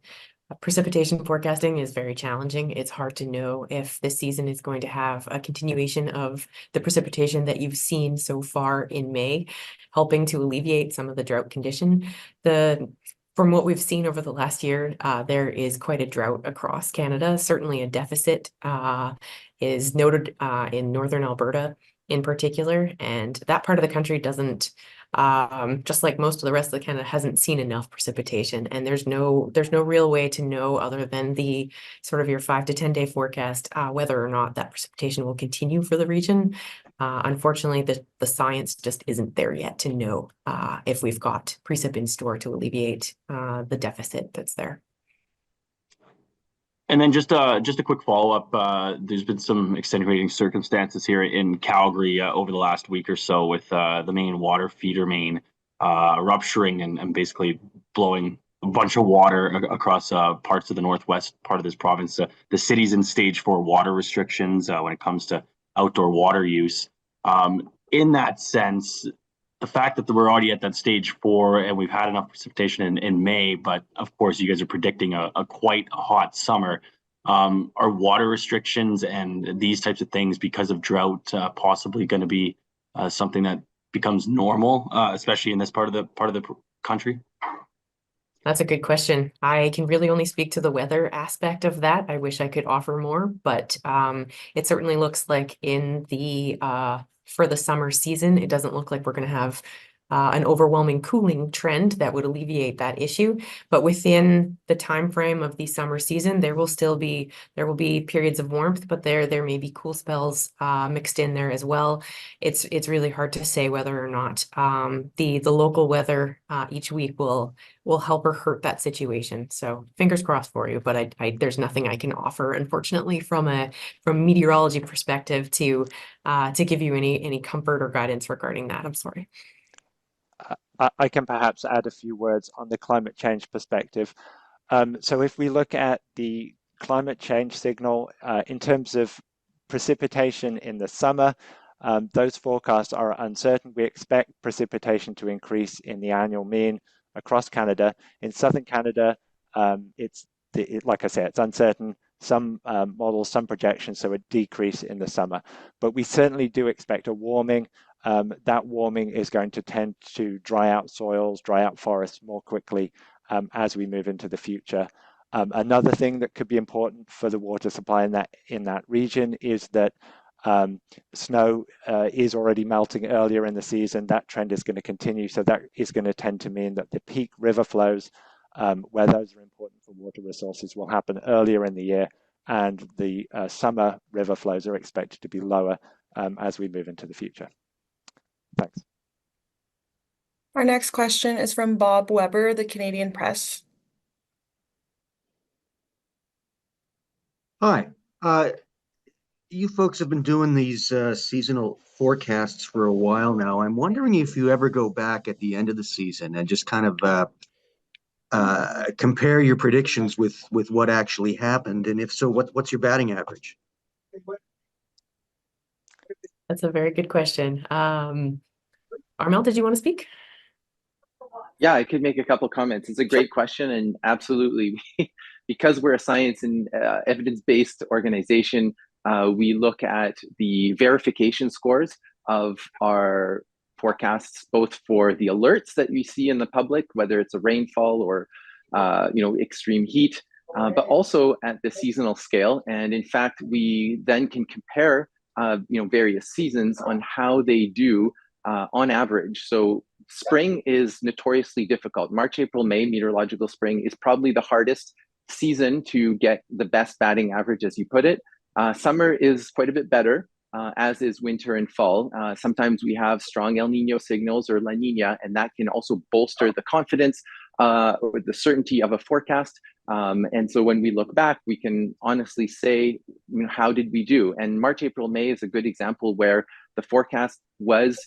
precipitation forecasting is very challenging. It's hard to know if this season is going to have a continuation of the precipitation that you've seen so far in May, helping to alleviate some of the drought condition. From what we've seen over the last year, there is quite a drought across Canada. Certainly a deficit is noted in northern Alberta in particular, and that part of the country doesn't just like most of the rest of Canada, hasn't seen enough precipitation, and there's no real way to know other than the sort of your 5 to 10 day forecast whether or not that precipitation will continue for the region. Unfortunately, the science just isn't there yet to know if we've got precip in store to alleviate the deficit that's there.
And then just a quick follow-up. There's been some extenuating circumstances here in Calgary over the last week or so with the main water feeder main rupturing and basically blowing a bunch of water across parts of the northwest part of this province. The city's in stage 4 water restrictions when it comes to outdoor water use. In that sense, the fact that we're already at that stage 4 and we've had enough precipitation in May, but of course you guys are predicting a quite hot summer. Are water restrictions and these types of things because of drought possibly going to be something that becomes normal, especially in this part of the country?
That's a good question. I can really only speak to the weather aspect of that. I wish I could offer more, but it certainly looks like in the for the summer season, it doesn't look like we're going to have an overwhelming cooling trend that would alleviate that issue. But within the time frame of the summer season, there will be periods of warmth, but there may be cool spells mixed in there as well. It's really hard to say whether or not the local weather each week will help or hurt that situation. So fingers crossed for you, but there's nothing I can offer, unfortunately, from meteorology perspective to give you any comfort or guidance regarding that. I'm sorry.
I can perhaps add a few words on the climate change perspective. So if we look at the climate change signal in terms of precipitation in the summer, those forecasts are uncertain. We expect precipitation to increase in the annual mean across Canada. In southern Canada, like I said, it's uncertain. Some models, some projections, so a decrease in the summer. But we certainly do expect a warming. That warming is going to tend to dry out soils, dry out forests more quickly as we move into the future. Another thing that could be important for the water supply in that region is that snow is already melting earlier in the season. That trend is going to continue, so that is going to tend to mean that the peak river flows, where those are important for water resources, will happen earlier in the year, and the summer river flows are expected to be lower as we move into the future. Thanks.
Our next question is from Bob Weber, the Canadian Press.
Hi. You folks have been doing these seasonal forecasts for a while now. I'm wondering if you ever go back at the end of the season and just kind of compare your predictions with what actually happened, and if so, what's your batting average?
That's a very good question. Armel, did you want to speak?
Yeah, I could make a couple comments. It's a great question, and absolutely, because we're a science and evidence-based organization, we look at the verification scores of our forecasts, both for the alerts that we see in the public, whether it's a rainfall or extreme heat, but also at the seasonal scale. And in fact, we then can compare various seasons on how they do on average. So spring is notoriously difficult. March, April, May, meteorological spring is probably the hardest season to get the best batting average, as you put it. Summer is quite a bit better, as is winter and fall. Sometimes we have strong El Nino signals or La Nina, and that can also bolster the confidence or the certainty of a forecast. And so when we look back, we can honestly say, how did we do? And March, April, May is a good example where the forecast was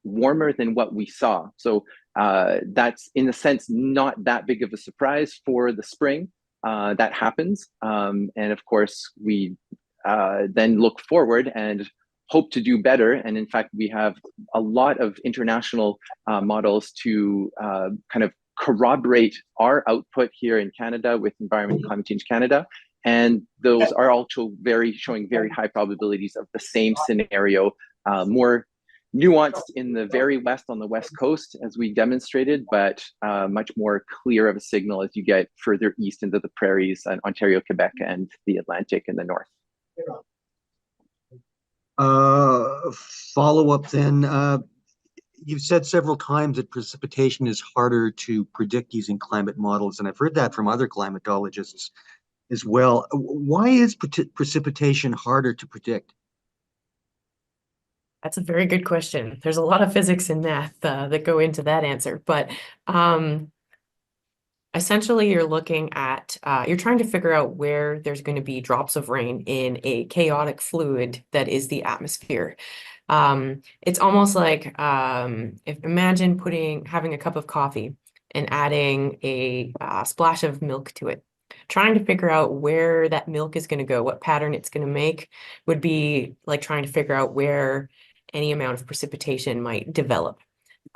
warmer than what we saw. So that's, in a sense, not that big of a surprise for the spring. That happens. And of course, we then look forward and hope to do better. And in fact, we have a lot of international models to kind of corroborate our output here in Canada with Environment and Climate Change Canada. And those are also showing very high probabilities of the same scenario, more nuanced in the very west on the west coast, as we demonstrated, but much more clear of a signal as you get further east into the prairies and Ontario, Quebec, and the Atlantic in the north.
Follow up then. you've said several times that precipitation is harder to predict using climate models, and I've heard that from other climatologists as well. Why is precipitation harder to predict?
That's a very good question. There's a lot of physics and math that go into that answer, but essentially you're looking at you're trying to figure out where there's going to be drops of rain in a chaotic fluid that is the atmosphere. It's almost like if imagine having a cup of coffee and adding a splash of milk to it. Trying to figure out where that milk is going to go, what pattern it's going to make, would be like trying to figure out where any amount of precipitation might develop.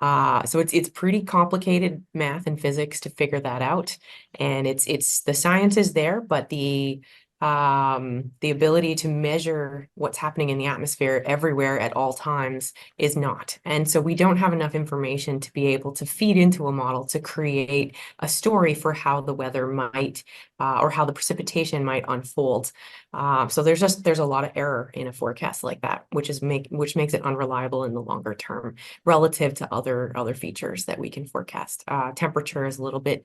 So it's pretty complicated math and physics to figure that out. And it's the science is there, but the ability to measure what's happening in the atmosphere everywhere at all times is not. And so we don't have enough information to be able to feed into a model to create a story for how the weather might or how the precipitation might unfold. So there's a lot of error in a forecast like that, which makes it unreliable in the longer term relative to other features that we can forecast. Temperature is a little bit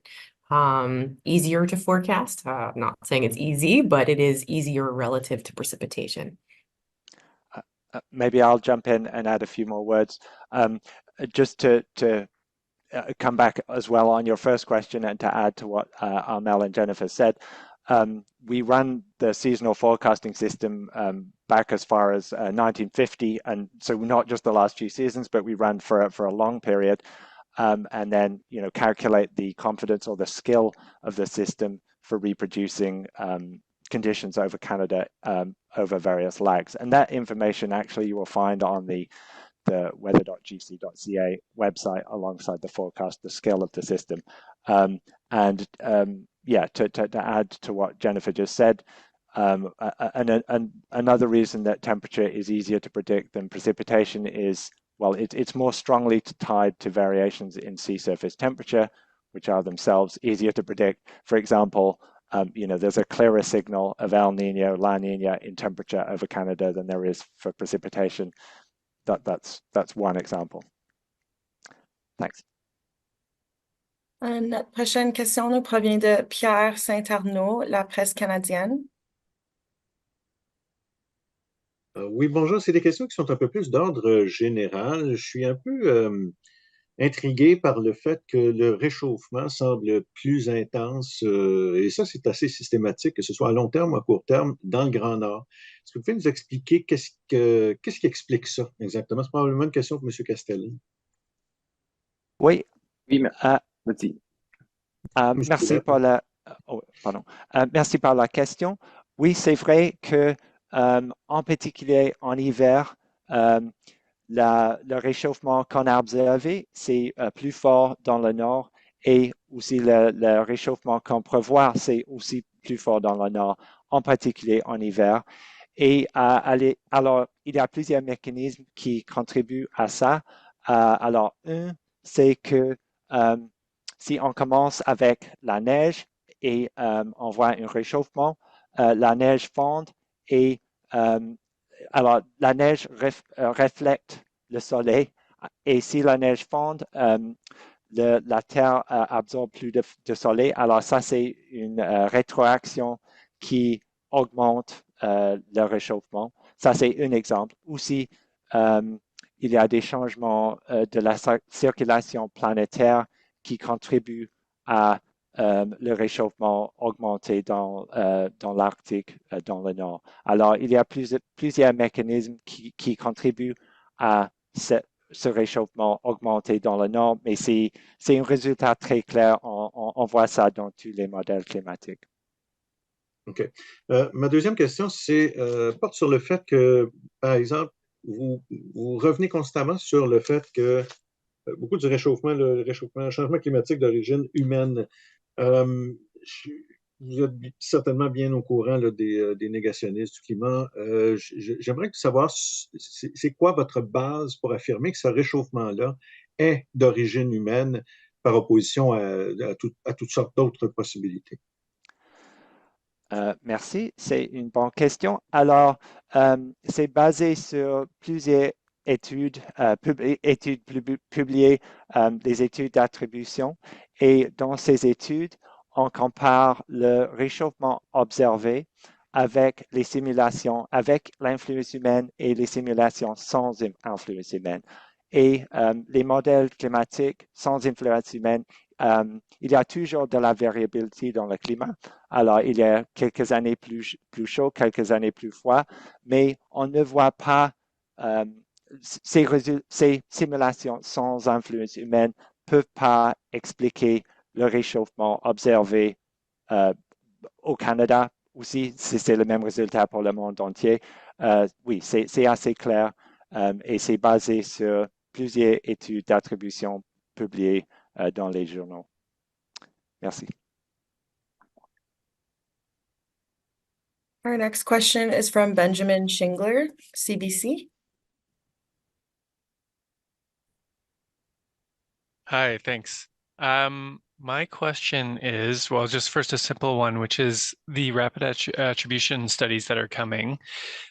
easier to forecast. Not saying it's easy, but it is easier relative to precipitation.
Maybe I'll jump in and add a few more words. Just to come back as well on your first question and to add to what Armel and Jennifer said. We run the seasonal forecasting system back as far as 1950, and so not just the last few seasons, but we run for a long period. And then, calculate the confidence or the skill of the system for reproducing conditions over Canada over various lags. And that information actually you will find on the weather.gc.ca website alongside the forecast, the skill of the system. To add to what Jennifer just said, another reason that temperature is easier to predict than precipitation is, well, it's more strongly tied to variations in sea surface temperature, which are themselves easier to predict. For example, there's a clearer signal of El Nino, La Nina in temperature over Canada than there is for precipitation. That's one example. Thanks.
Notre prochaine question nous provient de Pierre Saint-Arnaud, La Presse canadienne.
Oui, bonjour. C'est des questions qui sont un peu plus d'ordre général. Je suis un peu intrigué par le fait que le réchauffement semble plus intense, et ça, c'est assez systématique, que ce soit à long terme ou à court terme, dans le Grand Nord. Est-ce que vous pouvez nous expliquer qu'est-ce qui explique ça exactement? C'est probablement une question pour M. Castelli.
Oui.
Oui, vas-y.
Merci pour merci pour la question. Oui, c'est vrai que en particulier en hiver, le réchauffement qu'on a observé, c'est plus fort dans le nord, et aussi le réchauffement qu'on prévoit, c'est aussi plus fort dans le nord, en particulier en hiver. Et alors, il y a plusieurs mécanismes qui contribuent à ça. Alors, un, c'est que si on commence avec la neige et on voit un réchauffement, la neige fond et alors la neige reflète le soleil, et si la neige fond, la Terre absorbe plus de soleil. Alors ça, c'est une rétroaction qui augmente le réchauffement. Ça, c'est un exemple. Aussi, il y a des changements de la circulation planétaire qui contribuent à le réchauffement augmenté dans l'Arctique, dans le Nord. Alors, il y a plusieurs mécanismes qui contribuent à ce réchauffement augmenté dans le Nord, mais c'est un résultat très clair. On voit ça dans tous les modèles climatiques.
OK. Ma deuxième question, porte sur le fait que, par exemple, vous revenez constamment sur le fait que beaucoup du réchauffement, le changement climatique d'origine humaine, vous êtes certainement bien au courant là, des négationnistes du climat. J'aimerais savoir, c'est quoi votre base pour affirmer que ce réchauffement-là est d'origine humaine par opposition à toutes sortes d'autres possibilités?
Merci, c'est une bonne question. Alors, c'est basé sur plusieurs études, publiées, des études d'attribution. Et dans ces études, on compare le réchauffement observé avec les simulations, avec l'influence humaine et les simulations sans influence humaine. Et les modèles climatiques sans influence humaine, il y a toujours de la variabilité dans le climat. Alors, il y a quelques années plus chaud, quelques années plus froid, mais on ne voit pas ces simulations sans influence humaine ne peuvent pas expliquer le réchauffement observé au Canada aussi, si c'est le même résultat pour le monde entier. Oui, c'est assez clair et c'est basé sur plusieurs études d'attribution publiées dans les journaux. Merci.
Our next question is from Benjamin Shingler, CBC.
Hi, thanks. My question is, well, just first a simple one, which is the rapid attribution studies that are coming.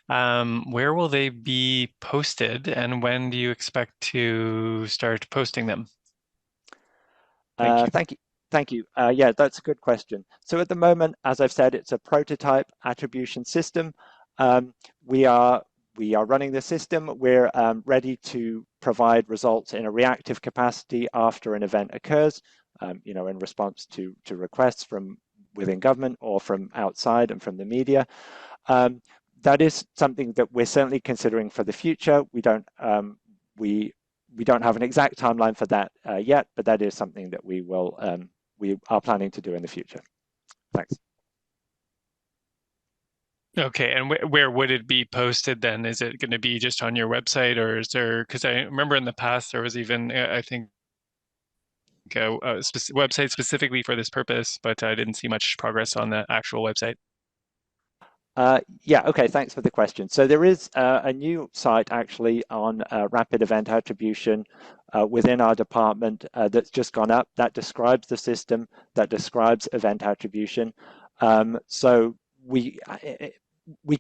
Where will they be posted, and when do you expect to start posting them?
Thank you. Thank you. Yeah, that's a good question. So at the moment, as I've said, it's a prototype attribution system. We are running the system. We're ready to provide results in a reactive capacity after an event occurs, in response to requests from within government or from outside and from the media. That is something that we're certainly considering for the future. We don't have an exact timeline for that yet, but that is something that we are planning to do in the future. Thanks.
Okay, and where would it be posted then? Is it going to be just on your website, or is there, because I remember in the past there was even, I think, a website specifically for this purpose, but I didn't see much progress on the actual website.
Yeah, okay, thanks for the question. So there is a new site actually on rapid event attribution within our department that's just gone up that describes the system, that describes event attribution. So we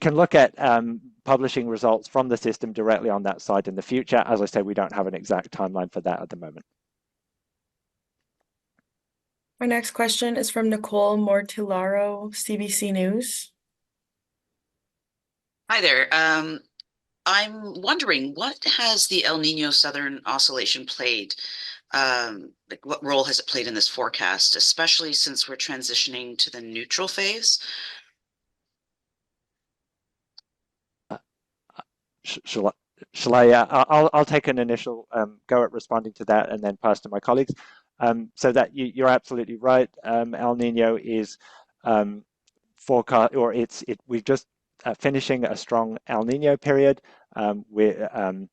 can look at publishing results from the system directly on that site in the future. As I said, we don't have an exact timeline for that at the moment.
Our next question is from Nicole Mortillaro, CBC News.
Hi there. I'm wondering, what has the El Nino Southern Oscillation played? What role has it played in this forecast, especially since we're transitioning to the neutral phase?
Shall I? I'll take an initial go at responding to that and then pass to my colleagues. So that you're absolutely right. El Nino is forecast, or we're just finishing a strong El Nino period where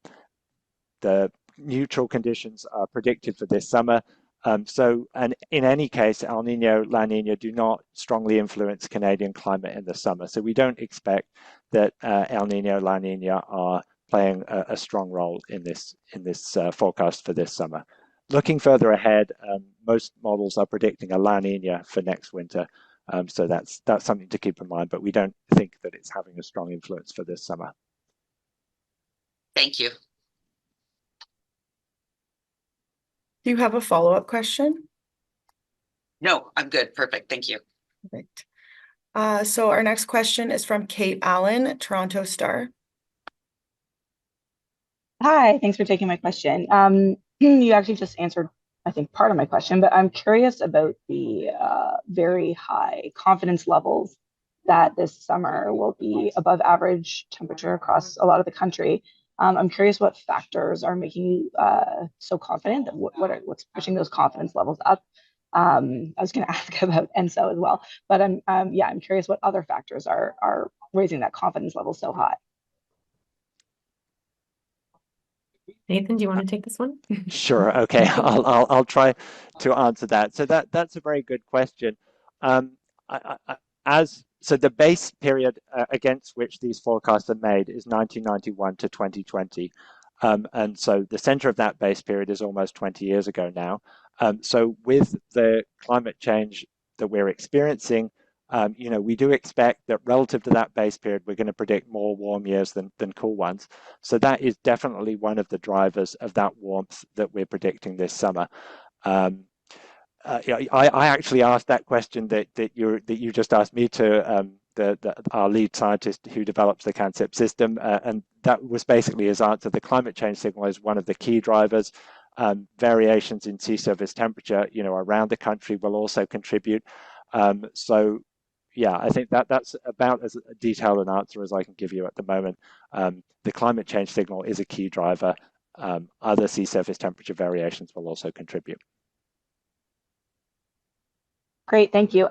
the neutral conditions are predicted for this summer. And in any case, El Nino, La Nina do not strongly influence Canadian climate in the summer. So we don't expect that El Nino, La Nina are playing a strong role in this forecast for this summer. Looking further ahead, most models are predicting a La Nina for next winter. So that's something to keep in mind, but we don't think that it's having a strong influence for this summer.
Thank you.
Do you have a follow-up question?
No, I'm good. Perfect. Thank you.
Perfect. So our next question is from Kate Allen, Toronto Star.
Hi, thanks for taking my question. You actually just answered, I think, part of my question, but I'm curious about the very high confidence levels that this summer will be above average temperature across a lot of the country. I'm curious what factors are making you so confident. What's pushing those confidence levels up? I was going to ask about ENSO as well, but I'm curious what other factors are raising that confidence level so high.
Nathan, do you want to take this one?
Sure. Okay. I'll try to answer that. So that's a very good question. So the base period against which these forecasts are made is 1991 to 2020. And so the center of that base period is almost 20 years ago now. So with the climate change that we're experiencing, we do expect that relative to that base period, we're going to predict more warm years than cool ones. So that is definitely one of the drivers of that warmth that we're predicting this summer. I actually asked that question that you just asked me to our lead scientist who develops the CANSEP system, and that was basically his answer. The climate change signal is one of the key drivers. Variations in sea surface temperature, around the country will also contribute. So, yeah, I think that's about as detailed an answer as I can give you at the moment. The climate change signal is a key driver. Other sea surface temperature variations will also contribute.
Great, thank you.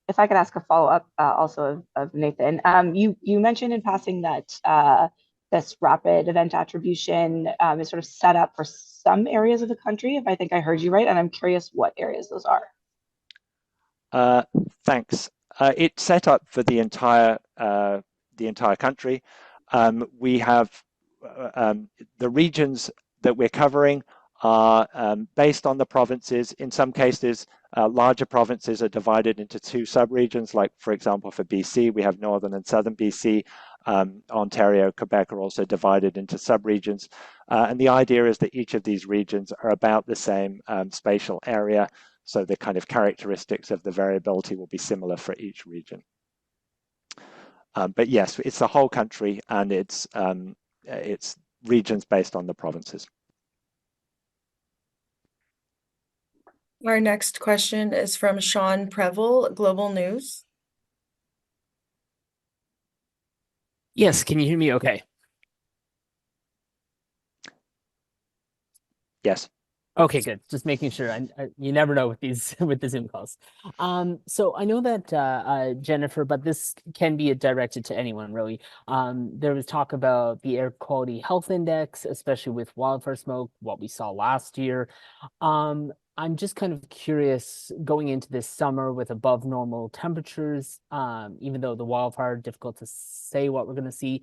If I could ask a follow-up also of Nathan. You mentioned in passing that this rapid event attribution is sort of set up for some areas of the country, if I think I heard you right, and I'm curious what areas those are.
Thanks. It's set up for the entire country. We have the regions that we're covering are based on the provinces. In some cases, larger provinces are divided into two subregions, like, for example, for BC, we have northern and southern BC. Ontario, Quebec are also divided into subregions. And the idea is that each of these regions are about the same spatial area, so the kind of characteristics of the variability will be similar for each region. But yes, it's the whole country, and it's regions based on the provinces.
Our next question is from Sean Preble, Global News.
Yes, can you hear me okay?
Yes.
Okay, good. Just making sure. You never know with these with the Zoom calls. So I know that Jennifer, but this can be directed to anyone really. There was talk about the air quality health index, especially with wildfire smoke, what we saw last year. I'm just kind of curious, going into this summer with above normal temperatures, even though the wildfire, difficult to say what we're going to see.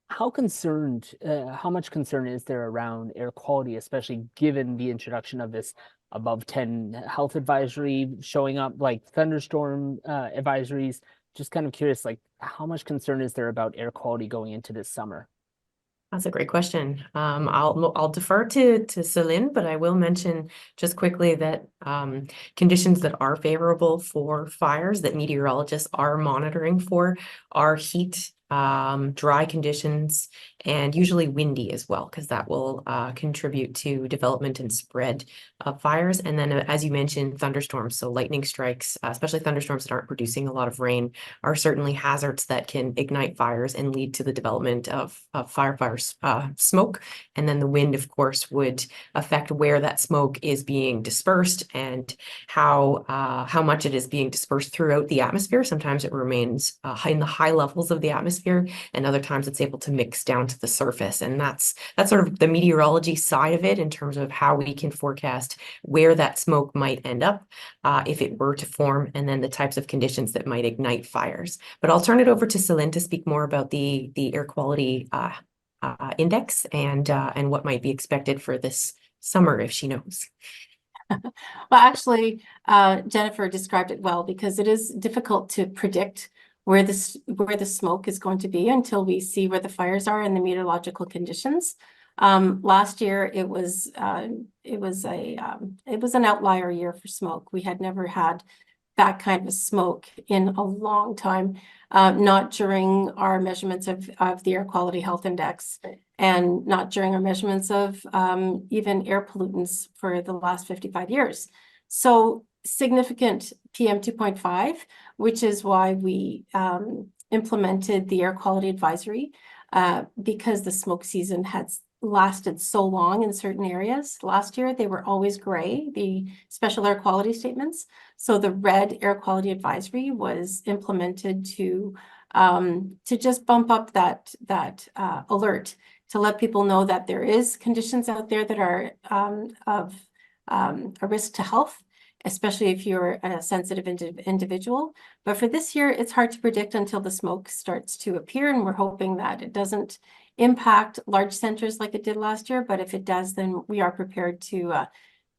How much concern is there around air quality, especially given the introduction of this above 10 health advisory showing up, like thunderstorm advisories? Just kind of curious, like, how much concern is there about air quality going into this summer?
That's a great question. I'll defer to Celine, but I will mention just quickly that conditions that are favorable for fires that meteorologists are monitoring for are heat, dry conditions, and usually windy as well, because that will contribute to development and spread of fires. And then, as you mentioned, thunderstorms. So lightning strikes, especially thunderstorms that aren't producing a lot of rain, are certainly hazards that can ignite fires and lead to the development of smoke. And then the wind, of course, would affect where that smoke is being dispersed and how much it is being dispersed throughout the atmosphere. Sometimes it remains in the high levels of the atmosphere, and other times it's able to mix down to the surface. And that's sort of the meteorology side of it in terms of how we can forecast where that smoke might end up if it were to form, and then the types of conditions that might ignite fires. But I'll turn it over to Celine to speak more about the air quality index and what might be expected for this summer, if she knows.
Well, actually, Jennifer described it well, because it is difficult to predict where the smoke is going to be until we see where the fires are and the meteorological conditions. Last year it was an outlier year for smoke. We had never had that kind of smoke in a long time, not during our measurements of the air quality health index, and not during our measurements of even air pollutants for the last 55 years. So significant PM 2.5, which is why we implemented the air quality advisory, because the smoke season had lasted so long in certain areas. Last year, they were always gray, the special air quality statements. So the red air quality advisory was implemented to just bump up that alert, to let people know that there is conditions out there that are of a risk to health, especially if you're a sensitive individual. But for this year, it's hard to predict until the smoke starts to appear, and we're hoping that it doesn't impact large centers like it did last year. But if it does, then we are prepared to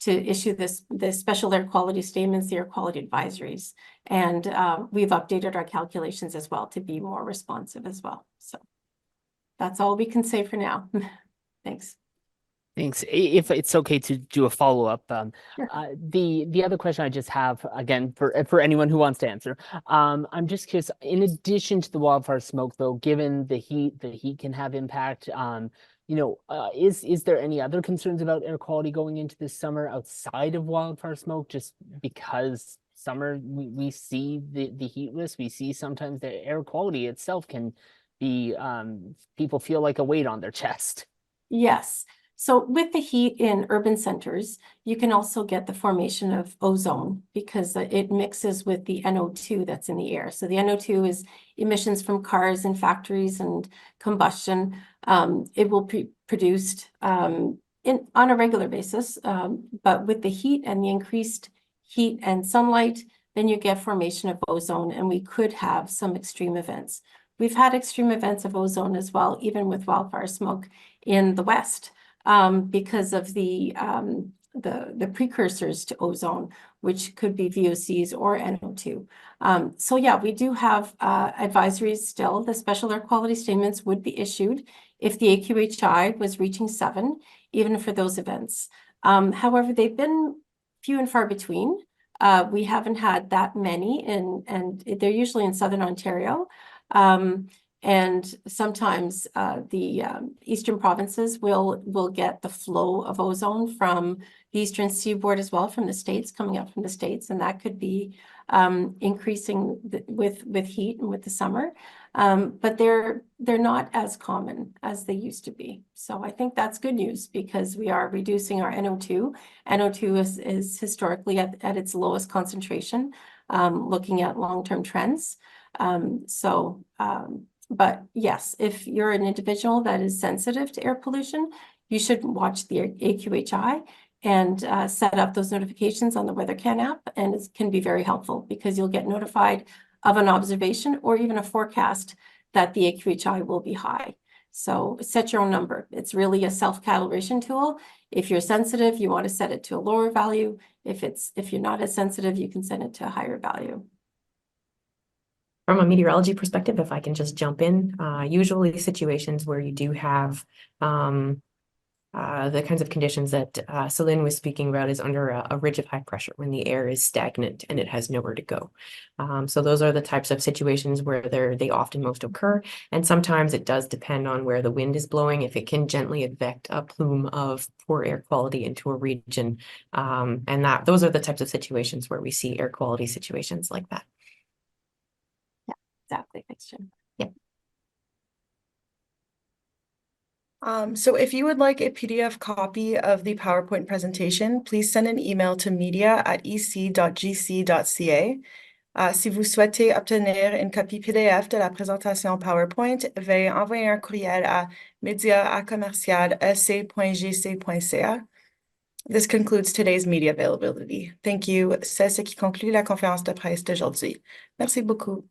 issue the special air quality statements, the air quality advisories, And we've updated our calculations as well to be more responsive as well. So that's all we can say for now. Thanks.
Thanks. If it's okay to do a follow-up,
Sure.
The other question I just have, again, for anyone who wants to answer, I'm just curious, in addition to the wildfire smoke, though, given the heat can have impact, you know, is there any other concerns about air quality going into this summer outside of wildfire smoke, just because summer we see the heat risk, we see sometimes the air quality itself can be, people feel like a weight on their chest.
Yes. So with the heat in urban centers, you can also get the formation of ozone because it mixes with the NO2 that's in the air. So the NO2 is emissions from cars and factories and combustion. It will be produced on a regular basis, but with the heat and the increased heat and sunlight, then you get formation of ozone, and we could have some extreme events. We've had extreme events of ozone as well, even with wildfire smoke in the West. Because of the precursors to ozone, which could be VOCs or NO2. So yeah, we do have advisories still. The special air quality statements would be issued if the AQHI was reaching 7, even for those events. However, they've been few and far between. We haven't had that many, and they're usually in Southern Ontario. And sometimes the eastern provinces will get the flow of ozone from the eastern seaboard as well, from the States, coming up from the States, and that could be increasing with heat and with the summer. But they're not as common as they used to be. So I think that's good news because we are reducing our NO2. NO2 is historically at its lowest concentration, looking at long-term trends. But yes, if you're an individual that is sensitive to air pollution, you should watch the AQHI and set up those notifications on the WeatherCan app, and it can be very helpful because you'll get notified of an observation or even a forecast that the AQHI will be high. So set your own number. It's really a self-calibration tool. If you're sensitive, you want to set it to a lower value. If you're not as sensitive, you can set it to a higher value.
From a meteorology perspective, if I can just jump in, usually situations where you do have the kinds of conditions that Celine was speaking about is under a ridge of high pressure when the air is stagnant and it has nowhere to go. So those are the types of situations where they often most occur. And sometimes it does depend on where the wind is blowing, if it can gently eject a plume of poor air quality into a region. And those are the types of situations where we see air quality situations like that.
Exactly. Thanks, Jen.
Yeah.
So if you would like a PDF copy of the PowerPoint presentation, please send an email to media@ec.gc.ca. Si vous souhaitez obtenir une copie PDF de la présentation PowerPoint, veuillez envoyer un courriel à media@ec.gc.ca. This concludes today's media availability. Thank you. C'est ce qui conclut la conférence de presse d'aujourd'hui. Merci beaucoup.